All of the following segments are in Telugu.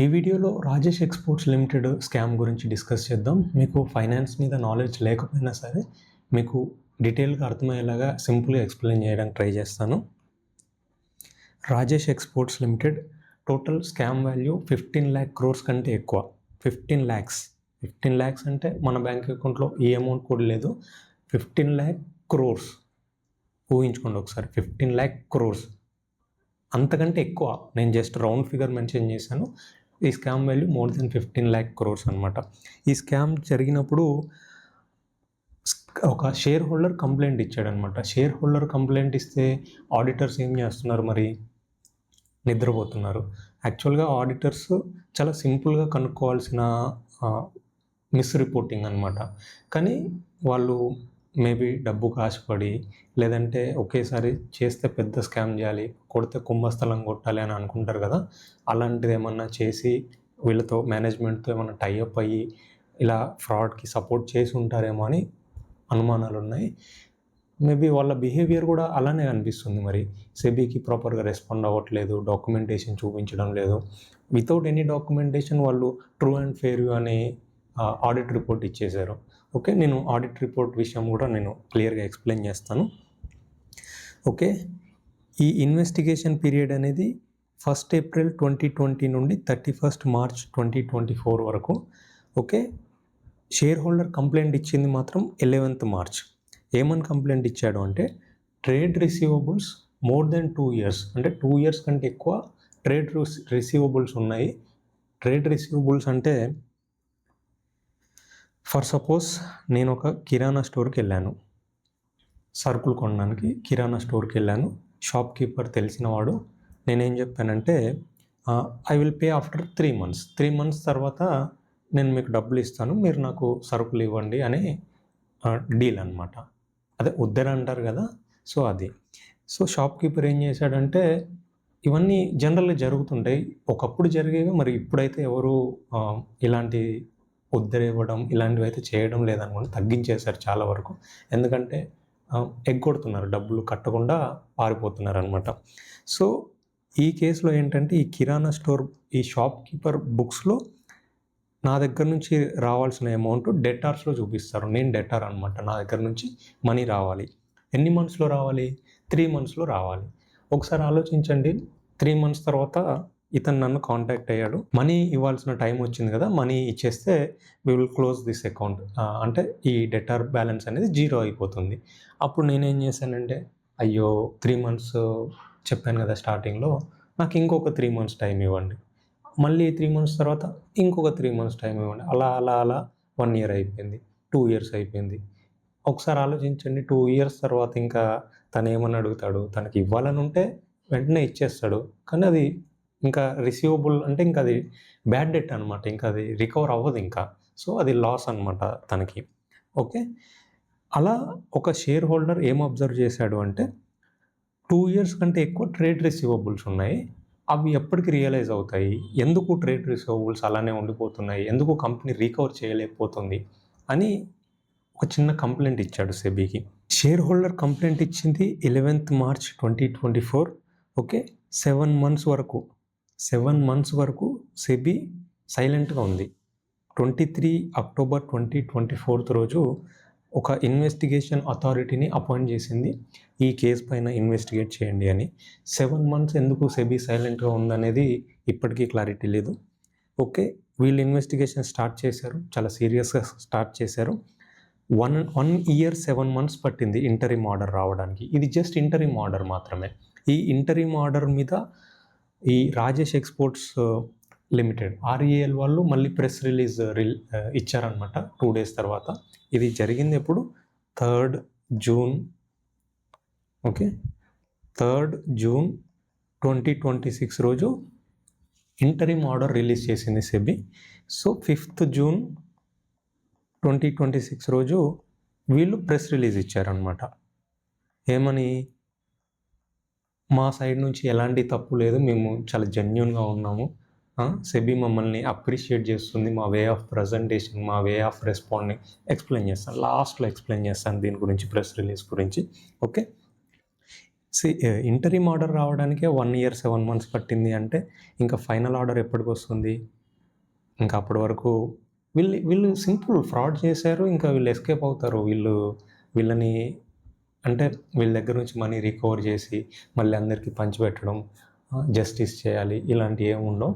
ఈ వీడియోలో రాజేష్ ఎక్స్పోర్ట్స్ లిమిటెడ్ స్కామ్ గురించి డిస్కస్ చేద్దాం. మీకు ఫైనాన్స్ మీద నాలెడ్జ్ లేకపోయినా సరే మీకు డీటెయిల్గా అర్థమయ్యేలాగా సింపుల్గా ఎక్స్ప్లెయిన్ చేయడానికి ట్రై చేస్తాను. Rajesh exports limited total scam value 15 lakh crores కంటే ఎక్కువ. 15 lakhs అంటే మన బ్యాంక్ అకౌంట్లో ఈ అమౌంట్ కూడా లేదు. 15 lakh crores ఊహించుకోండి ఒకసారి. 15 lakh crores అంతకంటే ఎక్కువ. నేను జస్ట్ రౌండ్ ఫిగర్ మెన్షన్ చేశాను. ఈ scam value more than 15 lakh crores అనమాట. ఈ స్కామ్ జరిగినప్పుడు ఒక షేర్ హోల్డర్ కంప్లైంట్ ఇచ్చాడనమాట. షేర్ హోల్డర్ కంప్లైంట్ ఇస్తే ఆడిటర్స్ ఏం చేస్తున్నారు మరి? నిద్రపోతున్నారు. యాక్చువల్గా ఆడిటర్స్ చాలా సింపుల్గా కనుక్కోవాల్సిన మిస్ రిపోర్టింగ్ అనమాట. కానీ వాళ్ళు మేబీ డబ్బుకు ఆశపడి, లేదంటే ఒకేసారి చేస్తే పెద్ద స్కామ్ చేయాలి, కొడితే కుంభస్థలం కొట్టాలి అని అనుకుంటారు కదా. అలాంటిది ఏమన్నా చేసి వీళ్ళతో మేనేజ్మెంట్తో ఏమన్నా టైఅప్ అయ్యి ఇలా ఫ్రాడ్కి సపోర్ట్ చేసి ఉంటారేమో అని అనుమానాలు ఉన్నాయి. మేబీ వాళ్ళ బిహేవియర్ కూడా అలానే అనిపిస్తుంది. మరి సెబీకి ప్రాపర్గా రెస్పాండ్ అవ్వట్లేదు, డాక్యుమెంటేషన్ చూపించడం లేదు. వితౌట్ ఎనీ డాక్యుమెంటేషన్ వాళ్ళు ట్రూ అండ్ ఫెయిర్ అనే ఆడిట్ రిపోర్ట్ ఇచ్చేశారు. ఓకే, నేను ఆడిట్ రిపోర్ట్ విషయం కూడా నేను క్లియర్గా ఎక్స్ప్లెయిన్ చేస్తాను. ఓకే, ఈ ఇన్వెస్టిగేషన్ పీరియడ్ అనేది 1st April 2020 నుండి 31st March 2024 వరకు. ఓకే, షేర్ హోల్డర్ కంప్లైంట్ ఇచ్చింది మాత్రం 11th March. ఏమని కంప్లైంట్ ఇచ్చాడు అంటే, trade receivables more than 2 years, అంటే 2 years కంటే ఎక్కువ ట్రేడ్ రిసీవబుల్స్ ఉన్నాయి. ట్రేడ్ రిసీవబుల్స్ అంటే ఫర్ సపోజ్ నేను ఒక కిరాణా స్టోర్కి వెళ్ళాను, సరుకులు కొనడానికి కిరాణా స్టోర్కి వెళ్ళాను. షాప్ కీపర్ తెలిసినవాడు. నేనేం చెప్పానంటే, I will pay after 3 months. 3 months తర్వాత నేను మీకు డబ్బులు ఇస్తాను, మీరు నాకు సరుకులు ఇవ్వండి అనే డీల్ అనమాట. అదే ఉద్దర అంటారు కదా, సో అది. సో షాప్ కీపర్ ఏం చేశాడంటే, ఇవన్నీ జనరల్గా జరుగుతుంటాయి, ఒకప్పుడు జరిగేవి, మరి ఇప్పుడైతే ఎవరు ఇలాంటి ఉద్దర ఇవ్వడం ఇలాంటివి అయితే చేయడం లేదనుకోండి, తగ్గించేశారు చాలా వరకు. ఎందుకంటే ఎగ్గొడుతున్నారు, డబ్బులు కట్టకుండా పారిపోతున్నారు అనమాట. సో ఈ కేసులో ఏంటంటే, ఈ కిరాణా స్టోర్ ఈ షాప్ కీపర్ బుక్స్లో నా దగ్గర నుంచి రావాల్సిన అమౌంట్ డెటార్స్లో చూపిస్తారు. నేను డెటార్ అనమాట, నా దగ్గర నుంచి మనీ రావాలి. ఎన్ని మంత్స్లో రావాలి? 3 monthsలో రావాలి. ఒకసారి ఆలోచించండి, 3 months తర్వాత ఇతను నన్ను కాంటాక్ట్ అయ్యాడు. మనీ ఇవ్వాల్సిన టైం వచ్చింది కదా, మనీ ఇచ్చేస్తే we will close this account, అంటే ఈ డెటార్ బ్యాలెన్స్ అనేది 0 అయిపోతుంది. అప్పుడు నేనేం చేశానంటే, అయ్యో 3 months చెప్పాను కదా స్టార్టింగ్లో, నాకు ఇంకొక 3 months టైం ఇవ్వండి. మళ్ళీ 3 months తర్వాత ఇంకొక 3 months టైం ఇవ్వండి. అలా 1 year అయిపోయింది, 2 years అయిపోయింది. ఒకసారి ఆలోచించండి, 2 years తర్వాత ఇంకా తను ఏమని అడుగుతాడు? తనకి ఇవ్వాలని ఉంటే వెంటనే ఇచ్చేస్తాడు, కానీ అది ఇంకా రిసీవబుల్ అంటే ఇంకా అది బ్యాడ్ డెట్ అనమాట, ఇంకా అది రికవర్ అవ్వదు ఇంకా. సో అది లాస్ అనమాట తనకి. ఓకే, అలా ఒక షేర్ హోల్డర్ ఏం అబ్జర్వ్ చేశాడు అంటే, 2 years కంటే ఎక్కువ ట్రేడ్ రిసీవబుల్స్ ఉన్నాయి. అవి ఎప్పటికి రియలైజ్ అవుతాయి? ఎందుకు ట్రేడ్ రిసీవబుల్స్ అలానే ఉండిపోతున్నాయి? ఎందుకు కంపెనీ రీకవర్ చేయలేకపోతుంది అని ఒక చిన్న కంప్లైంట్ ఇచ్చాడు సెబీకి. షేర్ హోల్డర్ కంప్లైంట్ ఇచ్చింది 11th March 2024. ఓకే, 7 months వరకు సెబీ సైలెంట్గా ఉంది. 23 October 2024 రోజు ఒక ఇన్వెస్టిగేషన్ అథారిటీని అపాయింట్ చేసింది, ఈ కేసు పైన ఇన్వెస్టిగేట్ చేయండి అని. 7 months ఎందుకు సెబీ సైలెంట్గా ఉందనేది ఇప్పటికీ క్లారిటీ లేదు. ఓకే, వీళ్ళు ఇన్వెస్టిగేషన్ స్టార్ట్ చేశారు, చాలా సీరియస్గా స్టార్ట్ చేశారు. 1 year 7 months పట్టింది ఇంటరిమ్ ఆర్డర్ రావడానికి. ఇది జస్ట్ ఇంటరిమ్ ఆర్డర్ మాత్రమే. ఈ ఇంటరిమ్ ఆర్డర్ మీద ఈ రాజేష్ ఎక్స్పోర్ట్స్ లిమిటెడ్ REL వాళ్ళు మళ్ళీ ప్రెస్ రిలీజ్ ఇచ్చారనమాట 2 days తర్వాత. ఇది జరిగింది ఎప్పుడు? 3rd June. Okay, 3rd June 2026 రోజు ఇంటరిమ్ ఆర్డర్ రిలీజ్ చేసింది సెబీ. సో 5th June 2026 రోజు వీళ్ళు ప్రెస్ రిలీజ్ ఇచ్చారనమాట. ఏమని? మా సైడ్ నుంచి ఎలాంటి తప్పు లేదు, మేము చాలా జెన్యూన్గా ఉన్నాము, సెబీ మమ్మల్ని అప్రిషియేట్ చేస్తుంది, మా వే ఆఫ్ ప్రజెంటేషన్, మా వే ఆఫ్ రెస్పాండింగ్ ఎక్స్ప్లెయిన్ చేస్తాను, లాస్ట్లో ఎక్స్ప్లెయిన్ చేస్తాను దీని గురించి, ప్రెస్ రిలీజ్ గురించి. ఓకే, ఇంటరిమ్ ఆర్డర్ రావడానికే 1 year 7 months పట్టింది అంటే ఇంకా ఫైనల్ ఆర్డర్ ఎప్పటికి వస్తుంది? ఇంకా అప్పటి వరకు వీళ్ళు సింపుల్ ఫ్రాడ్ చేశారు. ఇంకా వీళ్ళు ఎస్కేప్ అవుతారు. వీళ్ళని అంటే వీళ్ళ దగ్గర నుంచి మనీ రికవర్ చేసి మళ్ళీ అందరికీ పంచిపెట్టడం, జస్టిస్ చేయాలి, ఇలాంటివి ఏమి ఉండవు.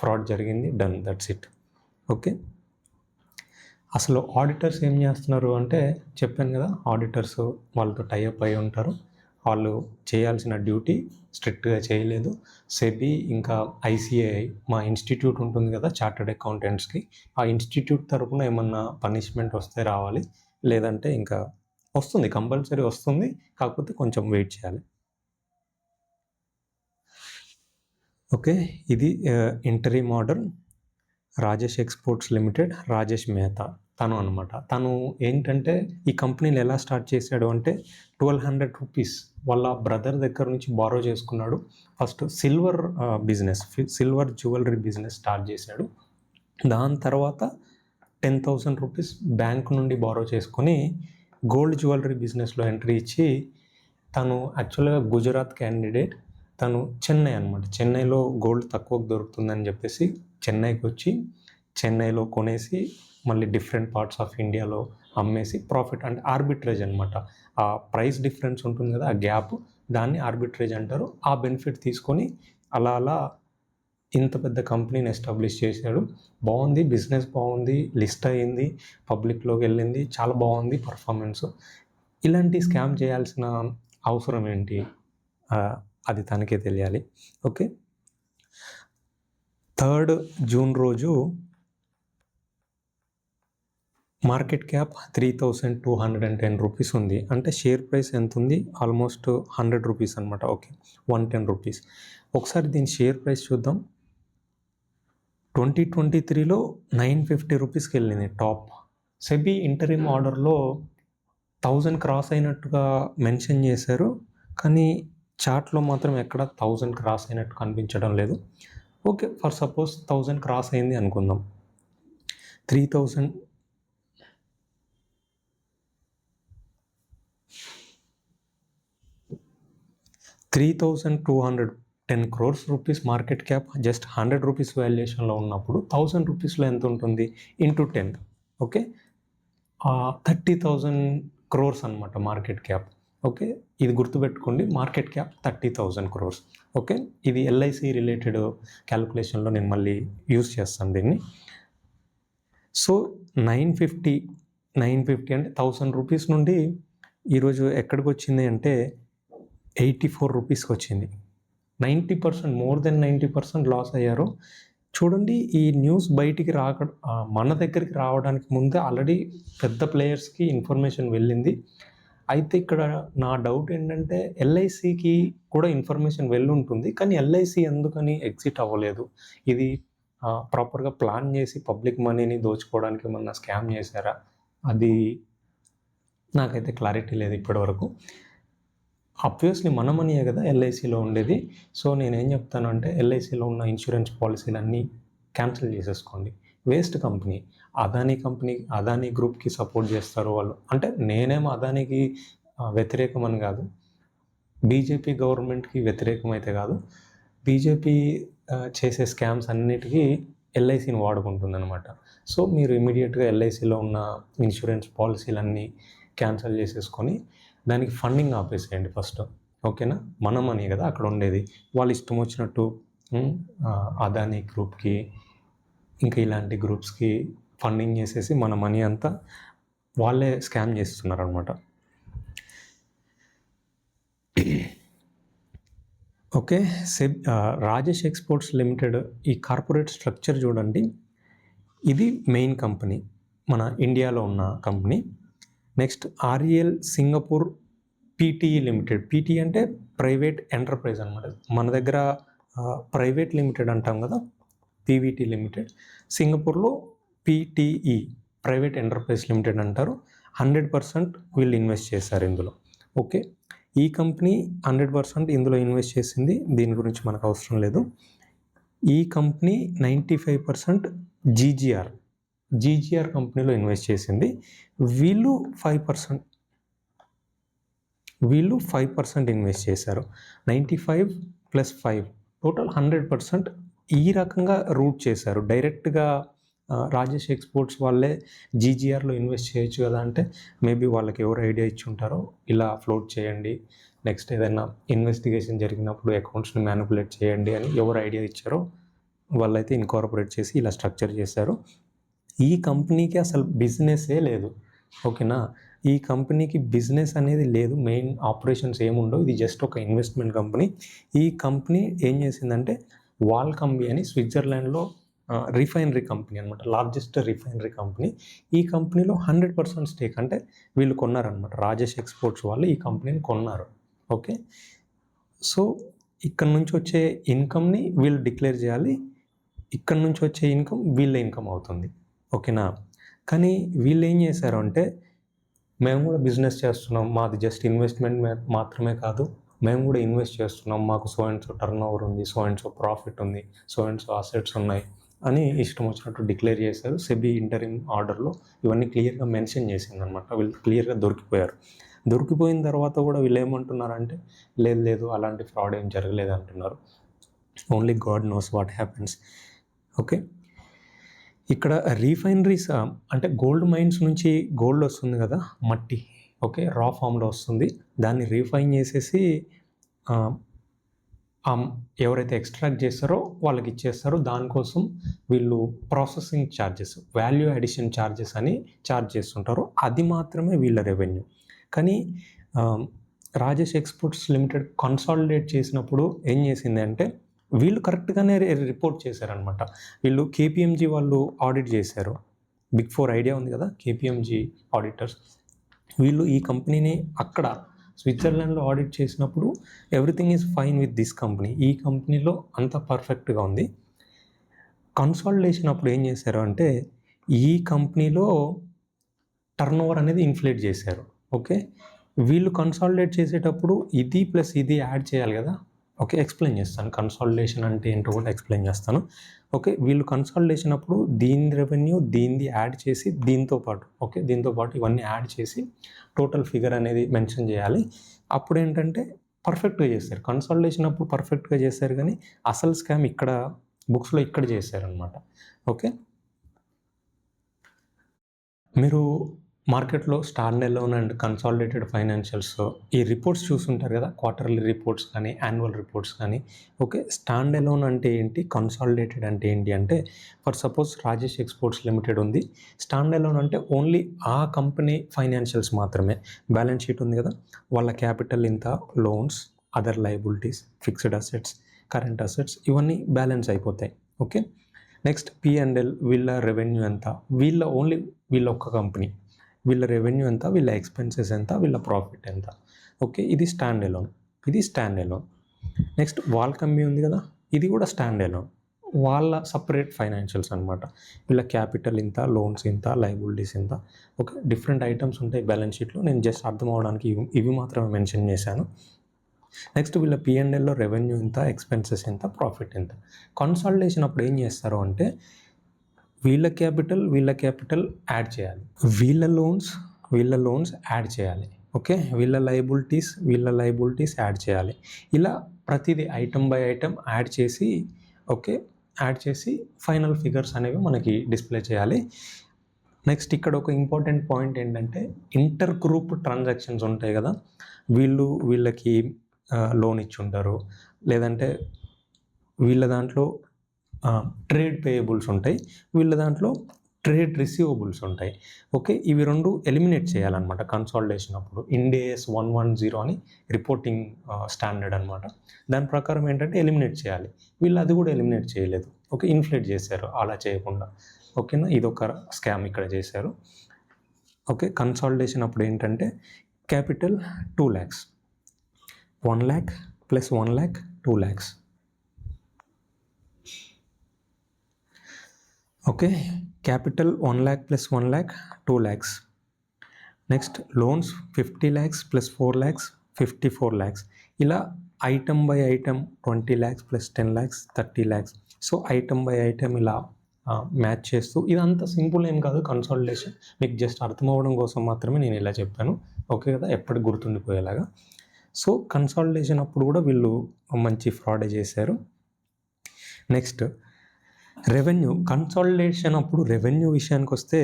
ఫ్రాడ్ జరిగింది, డన్, దట్స్ ఇట్. ఓకే. అసలు ఆడిటర్స్ ఏం చేస్తున్నారు అంటే చెప్పాను కదా, ఆడిటర్స్ వాళ్ళతో టైఅప్ అయి ఉంటారు. వాళ్ళు చేయాల్సిన డ్యూటీ స్ట్రిక్ట్గా చేయలేదు. సెబీ ఇంకా ఐసిఐ మా ఇన్స్టిట్యూట్ ఉంటుంది కదా చార్టర్డ్ అకౌంటెంట్స్కి, ఆ ఇన్స్టిట్యూట్ తరపున ఏమన్నా పనిష్మెంట్ వస్తే రావాలి, లేదంటే ఇంకా వస్తుంది, కంపల్సరీ వస్తుంది. కాకపోతే కొంచెం వెయిట్ చేయాలి. ఓకే. ఇది interim order. Rajesh exports limited, Rajesh Mehta తను అనమాట. తను ఏంటంటే ఈ కంపెనీని ఎలా స్టార్ట్ చేశాడు అంటే 1200 రూపీస్ వాళ్ళ బ్రదర్ దగ్గర నుంచి బారో చేసుకున్నాడు. First silver jewellery business start చేశాడు. దాని తర్వాత 10,000 రూపీస్ బ్యాంక్ నుండి బారో చేసుకొని గోల్డ్ జ్యువెలరీ బిజినెస్లో ఎంట్రీ ఇచ్చి, తను యాక్చువల్గా గుజరాత్ క్యాండిడేట్, తను చెన్నై అనమాట. చెన్నైలో గోల్డ్ తక్కువకు దొరుకుతుందని చెప్పేసి చెన్నైకి వచ్చి చెన్నైలో కొనేసి మళ్ళీ డిఫరెంట్ పార్ట్స్ ఆఫ్ ఇండియాలో అమ్మేసి ప్రాఫిట్, అంటే ఆర్బిట్రేజ్ అనమాట. ఆ ప్రైస్ డిఫరెన్స్ ఉంటుంది కదా, ఆ గ్యాప్, దాన్ని ఆర్బిట్రేజ్ అంటారు. ఆ బెనిఫిట్ తీసుకొని అలా ఇంత పెద్ద కంపెనీని ఎస్టాబ్లిష్ చేశాడు. బాగుంది, బిజినెస్ బాగుంది, లిస్ట్ అయ్యింది, పబ్లిక్లోకి వెళ్ళింది, చాలా బాగుంది పర్ఫార్మెన్స్. ఇలాంటి స్కామ్ చేయాల్సిన అవసరం ఏంటి, అది తనకే తెలియాలి. ఓకే. 3rd June రోజు మార్కెట్ క్యాప్ 3,210 రూపీస్ ఉంది. అంటే షేర్ ప్రైస్ ఎంత ఉంది? ఆల్మోస్ట్ 100 రూపీస్ అనమాట. Okay, 110 rupees. ఒకసారి దీని షేర్ ప్రైస్ చూద్దాం. 2023లో 950 రూపీస్కి వెళ్ళింది టాప్. సెబీ ఇంటరిమ్ ఆర్డర్లో 1000 క్రాస్ అయినట్టుగా మెన్షన్ చేశారు, కానీ చార్ట్లో మాత్రం ఎక్కడ 1000 క్రాస్ అయినట్టు కనిపించడం లేదు. ఓకే, ఫర్ సపోజ్ 1000 క్రాస్ అయింది అనుకుందాం. 3,210 crores rupees market cap, just 100 rupees వాల్యుయేషన్లో ఉన్నప్పుడు 1000 రూపీస్లో ఎంత ఉంటుంది? ఇంటూ 10. ఓకే, 30,000 crores అనమాట మార్కెట్ క్యాప్. ఓకే, ఇది గుర్తుపెట్టుకోండి, మార్కెట్ క్యాప్ 30,000 crores. ఓకే, ఇది ఎల్ఐసి రిలేటెడ్ క్యాలిక్యులేషన్లో నేను మళ్ళీ యూజ్ చేస్తాను దీన్ని. సో 950 అంటే 1000 రూపీస్ నుండి ఈరోజు ఎక్కడికి వచ్చింది అంటే 84 రూపీస్కి వచ్చింది. 90%, మోర్ దెన్ 90% లాస్ అయ్యారు. చూడండి, ఈ న్యూస్ బయటికి మన దగ్గరికి రావడానికి ముందే ఆల్రెడీ పెద్ద ప్లేయర్స్కి ఇన్ఫర్మేషన్ వెళ్ళింది. అయితే ఇక్కడ నా డౌట్ ఏంటంటే ఎల్ఐసికి కూడా ఇన్ఫర్మేషన్ వెళ్ళుంటుంది, కానీ ఎల్ఐసి ఎందుకని ఎగ్జిట్ అవ్వలేదు? ఇది ప్రాపర్గా ప్లాన్ చేసి పబ్లిక్ మనీని దోచుకోవడానికి ఏమన్నా స్కామ్ చేశారా? అది నాకైతే క్లారిటీ లేదు ఇప్పటివరకు. ఆబ్వియస్లీ మన మనీయే కదా ఎల్ఐసిలో ఉండేది. సో నేనేం చెప్తాను అంటే ఎల్ఐసిలో ఉన్న ఇన్సూరెన్స్ పాలసీలన్నీ క్యాన్సిల్ చేసేసుకోండి. Waste company. అదానీ గ్రూప్కి సపోర్ట్ చేస్తారు వాళ్ళు. అంటే నేనేమో అదానికి వ్యతిరేకమని కాదు, బీజేపీ గవర్నమెంట్కి వ్యతిరేకమైతే కాదు, బీజేపీ చేసే స్కామ్స్ అన్నిటికీ ఎల్ఐసిని వాడుకుంటుందన్నమాట. సో మీరు ఇమీడియట్గా ఎల్ఐసిలో ఉన్న ఇన్సూరెన్స్ పాలసీలన్నీ క్యాన్సిల్ చేసేసుకొని దానికి ఫండింగ్ ఆపేసేయండి ఫస్ట్. ఓకేనా? మన మనీ కదా అక్కడ ఉండేది. వాళ్ళు ఇష్టం వచ్చినట్టు అదానీ గ్రూప్కి ఇంకా ఇలాంటి గ్రూప్స్కి ఫండింగ్ చేసేసి మన మనీ అంతా వాళ్ళే స్కామ్ చేస్తున్నారు అనమాట. ఓకే, రాజేష్ ఎక్స్పోర్ట్స్ లిమిటెడ్ ఈ కార్పొరేట్ స్ట్రక్చర్ చూడండి. ఇది మెయిన్ కంపెనీ, మన ఇండియాలో ఉన్న company. Next REL Singapore PTE limited. PT అంటే ప్రైవేట్ ఎంటర్ప్రైజ్ అనమాట. మన దగ్గర ప్రైవేట్ లిమిటెడ్ అంటాం కదా, పీవీటీ లిమిటెడ్. సింగపూర్లో పీటీఈ ప్రైవేట్ ఎంటర్ప్రైజ్ లిమిటెడ్ అంటారు. 100% వీళ్ళు ఇన్వెస్ట్ చేశారు ఇందులో. ఓకే, ఈ కంపెనీ 100% ఇందులో ఇన్వెస్ట్ చేసింది, దీని గురించి మనకు అవసరం లేదు. ఈ కంపెనీ 95% జీజీఆర్ కంపెనీలో ఇన్వెస్ట్ చేసింది. వీళ్ళు 5%. వీళ్ళు 5% ఇన్వెస్ట్ చేశారు. 95 + 5 టోటల్ 100% ఈ రకంగా రూట్ చేశారు. డైరెక్ట్‌గా రాజేష్ ఎక్స్‌పోర్ట్స్ వాళ్ళే జీజీఆర్‌లో ఇన్వెస్ట్ చేయొచ్చు కదా అంటే, మేబీ వాళ్ళకి ఎవరు ఐడియా ఇచ్చుంటారో ఇలా ఫ్లోట్ చేయండి, నెక్స్ట్ ఏదైనా ఇన్వెస్టిగేషన్ జరిగినప్పుడు అకౌంట్స్ని మ్యానిపులేట్ చేయండి అని ఎవరు ఐడియా ఇచ్చారో వాళ్ళైతే ఇన్కార్పొరేట్ చేసి ఇలా స్ట్రక్చర్ చేశారు. ఈ కంపెనీకి అసలు బిజినెస్సే లేదు. ఓకేనా? ఈ కంపెనీకి బిజినెస్ అనేది లేదు. మెయిన్ ఆపరేషన్స్ ఏముండవు. ఇది జస్ట్ ఒక ఇన్వెస్ట్మెంట్ కంపెనీ. ఈ కంపెనీ ఏం చేసిందంటే వాల్కంబీ అని స్విట్జర్లాండ్లో రిఫైనరీ కంపెనీ అనమాట. Largest refinery company. ఈ కంపెనీలో 100% స్టేక్ అంటే వీళ్ళు కొన్నారనమాట. రాజేష్ ఎక్స్‌పోర్ట్స్ వాళ్ళు ఈ కంపెనీని కొన్నారు. ఓకే. సో ఇక్కడ నుంచి వచ్చే ఇన్కమ్ని వీళ్ళు డిక్లేర్ చేయాలి. ఇక్కడ నుంచి వచ్చే ఇన్కమ్ వీళ్ళ ఇన్కమ్ అవుతుంది. ఓకేనా? కానీ వీళ్ళు ఏం చేశారు అంటే, మేము కూడా బిజినెస్ చేస్తున్నాం, మాది జస్ట్ ఇన్వెస్ట్మెంట్ మాత్రమే కాదు, మేము కూడా ఇన్వెస్ట్ చేస్తున్నాం, మాకు so and so turn over ఉంది, సో అండ్ సో ప్రాఫిట్ ఉంది, సో అండ్ సో అసెట్స్ ఉన్నాయి అని ఇష్టం వచ్చినట్టు డిక్లేర్ చేశారు. సెబీ ఇంటరిమ్ ఆర్డర్లో ఇవన్నీ క్లియర్గా మెన్షన్ చేసిందనమాట. వీళ్ళు క్లియర్గా దొరికిపోయారు. దొరికిపోయిన తర్వాత కూడా వీళ్ళు ఏమంటున్నారంటే, లేదు అలాంటి ఫ్రాడ్ ఏం జరగలేదు అంటున్నారు. Only God knows what happens. Okay. ఇక్కడ రీఫైనరీస్ అంటే గోల్డ్ మైన్స్ నుంచి గోల్డ్ వస్తుంది కదా, మట్టి. ఓకే, రా ఫామ్లో వస్తుంది. దాన్ని రీఫైన్ చేసేసి ఎవరైతే ఎక్స్ట్రాక్ట్ చేస్తారో వాళ్ళకి ఇచ్చేస్తారో. దానికోసం వీళ్ళు processing charges, value addition charges అని ఛార్జ్ చేస్తుంటారు. అది మాత్రమే వీళ్ళ రెవెన్యూ. కానీ రాజేష్ ఎక్స్‌పోర్ట్స్ లిమిటెడ్ కన్సాలిడేట్ చేసినప్పుడు ఏం చేసింది అంటే, వీళ్ళు కరెక్ట్గానే రిపోర్ట్ చేశారనమాట. వీళ్ళు కేపీఎంజీ వాళ్ళు ఆడిట్ చేశారు. బిగ్ 4 ఐడియా ఉంది కదా, కేపీఎంజీ ఆడిటర్స్. వీళ్ళు ఈ కంపెనీని అక్కడ స్విట్జర్లాండ్లో ఆడిట్ చేసినప్పుడు everything is fine with this company. ఈ కంపెనీలో అంత పర్ఫెక్ట్గా ఉంది. కన్సాలిడేషన్ అప్పుడు ఏం చేశారు అంటే, ఈ కంపెనీలో టర్న్ ఓవర్ అనేది ఇన్ఫ్లేట్ చేశారు. ఓకే, వీళ్ళు కన్సాలిడేట్ చేసేటప్పుడు ఇది ప్లస్ ఇది యాడ్ చేయాలి కదా. ఓకే, ఎక్స్ప్లెయిన్ చేస్తాను. కన్సాలిడేషన్ అంటే ఏంటో కూడా ఎక్స్ప్లెయిన్ చేస్తాను. ఓకే, వీళ్ళు కన్సాలిడేషన్ అప్పుడు దీని రెవెన్యూ దీనిది యాడ్ చేసి దీంతో పాటు ఇవన్నీ యాడ్ చేసి టోటల్ ఫిగర్ అనేది మెన్షన్ చేయాలి. అప్పుడు ఏంటంటే పర్ఫెక్ట్గా చేస్తారు. కన్సాలిడేషన్ అప్పుడు పర్ఫెక్ట్గా చేశారు, కానీ అసలు స్కామ్ ఇక్కడ బుక్స్లో ఇక్కడ చేశారనమాట. ఓకే, మీరు మార్కెట్లో stand alone and consolidated financials ఈ రిపోర్ట్స్ చూస్తుంటారు కదా, క్వార్టర్లీ రిపోర్ట్స్ కానీ యాన్యువల్ రిపోర్ట్స్ కానీ. ఓకే, స్టాండ్ అలోన్ అంటే ఏంటి, కన్సాలిడేటెడ్ అంటే ఏంటి అంటే, for suppose Rajesh exports limited ఉంది. స్టాండ్ అలోన్ అంటే ఓన్లీ ఆ కంపెనీ ఫైనాన్షియల్స్ మాత్రమే. బ్యాలెన్స్ షీట్ ఉంది కదా, వాళ్ళ క్యాపిటల్ ఇంత, loans, other liabilities, fixed assets, current assets, ఇవన్నీ బ్యాలెన్స్ అయిపోతాయి. ఓకే, నెక్స్ట్ P&L, వీళ్ళ రెవెన్యూ ఎంత, వీళ్ళ ఒక్క కంపెనీ, వీళ్ళ రెవెన్యూ ఎంత, వీళ్ళ ఎక్స్పెన్సెస్ ఎంత, వీళ్ళ ప్రాఫిట్ ఎంత. ఓకే, ఇది స్టాండ్ అలోన్. నెక్స్ట్ వాల్కంబీ ఉంది కదా, ఇది కూడా స్టాండ్ అలోన్. వాళ్ళ సపరేట్ ఫైనాన్షియల్స్ అనమాట. వీళ్ళ క్యాపిటల్ ఇంత, లోన్స్ ఇంత, లయబిలిటీస్ ఇంత. ఓకే, డిఫరెంట్ ఐటమ్స్ ఉంటాయి బ్యాలెన్స్ షీట్లో. నేను జస్ట్ అర్థం అవడానికి ఇవి మాత్రమే మెన్షన్ చేశాను. నెక్స్ట్ వీళ్ళ P&Lలో రెవెన్యూ ఎంత, ఎక్స్పెన్సెస్ ఎంత, ప్రాఫిట్ ఎంత. కన్సాలిడేషన్ అప్పుడు ఏం చేస్తారు అంటే, వీళ్ళ క్యాపిటల్ యాడ్ చేయాలి, వీళ్ళ లోన్స్ యాడ్ చేయాలి. ఓకే, వీళ్ళ లయబిలిటీస్ యాడ్ చేయాలి. ఇలా ప్రతిదీ ఐటమ్ బై ఐటమ్ యాడ్ చేసి ఫైనల్ ఫిగర్స్ అనేవి మనకి డిస్ప్లే చేయాలి. నెక్స్ట్ ఇక్కడ ఒక ఇంపార్టెంట్ పాయింట్ ఏంటంటే, ఇంటర్ గ్రూప్ ట్రాన్సాక్షన్స్ ఉంటాయి కదా, వీళ్ళకి లోన్ ఇచ్చుంటారు, లేదంటే వీళ్ళ దాంట్లో ట్రేడ్ పేయబుల్స్ ఉంటాయి, వీళ్ళ దాంట్లో ట్రేడ్ రిసీవబుల్స్ ఉంటాయి. ఓకే, ఇవి రెండు ఎలిమినేట్ చేయాలన్నమాట కన్సాలిడేషన్ అప్పుడు. IND-AS 110 అని రిపోర్టింగ్ స్టాండర్డ్ అనమాట. దాని ప్రకారం ఏంటంటే ఎలిమినేట్ చేయాలి. వీళ్ళు అది కూడా ఎలిమినేట్ చేయలేదు. ఓకే, ఇన్ఫ్లేట్ చేశారు అలా చేయకుండా. ఓకేనా, ఇదొక స్కామ్ ఇక్కడ చేశారు. ఓకే, కన్సాలిడేషన్ అప్పుడు ఏంటంటే capital 2 lakhs, 1 lakh + 1 lakh 2 lakhs. Okay, capital 1 lakh + 1 lakh 2 lakhs. Next loans 50 lakhs + 4 lakhs 54 lakhs. ఇలా item by item 20 lakhs + 10 lakhs 30 lakhs. So item by item ఇలా మ్యాచ్ చేస్తూ, ఇదంతా సింపుల్ ఏం కాదు కన్సాలిడేషన్. మీకు జస్ట్ అర్థం అవ్వడం కోసం మాత్రమే నేను ఇలా చెప్పాను. ఓకే కదా, ఎప్పటికి గుర్తుండిపోయేలాగా. సో కన్సాలిడేషన్ అప్పుడు కూడా వీళ్ళు మంచి ఫ్రాడే చేశారు. నెక్స్ట్ రెవెన్యూ కన్సాలిడేషన్ అప్పుడు రెవెన్యూ విషయానికి వస్తే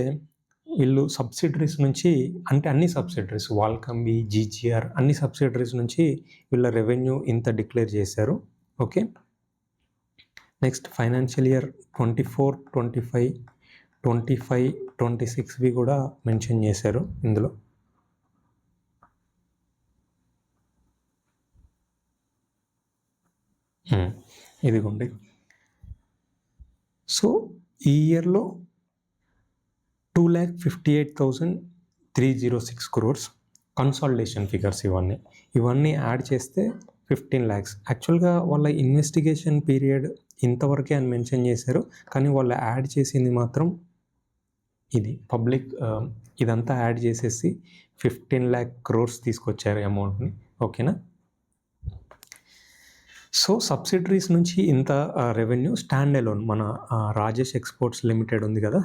వీళ్ళు సబ్సిడరీస్ నుంచి, అంటే అన్ని సబ్సిడరీస్ వాల్కంబి, జీజీఆర్ అన్ని సబ్సిడరీస్ నుంచి వీళ్ళ రెవెన్యూ ఇంత డిక్లేర్ చేశారు. ఓకే, నెక్స్ట్ ఫైనాన్షియల్ ఇయర్ 24, 25, 25, 26వి కూడా మెన్షన్ చేశారు ఇందులో. ఇదిగోండి. సో ఈ ఇయర్లో 2,58,306 crores కన్సాలిడేషన్ ఫిగర్స్. ఇవన్నీ యాడ్ చేస్తే 15 lakhs. యాక్చువల్గా వాళ్ళ ఇన్వెస్టిగేషన్ పీరియడ్ ఇంతవరకే అని మెన్షన్ చేశారు, కానీ వాళ్ళు యాడ్ చేసింది మాత్రం ఇది పబ్లిక్, ఇదంతా యాడ్ చేసేసి 15 lakh crores తీసుకొచ్చారు అమౌంట్ని. ఓకేనా. సో సబ్సిడరీస్ నుంచి ఇంత రెవెన్యూ స్టాండ్ అలోన్, మన రాజేష్ ఎక్స్పోర్ట్స్ లిమిటెడ్ ఉంది కదా,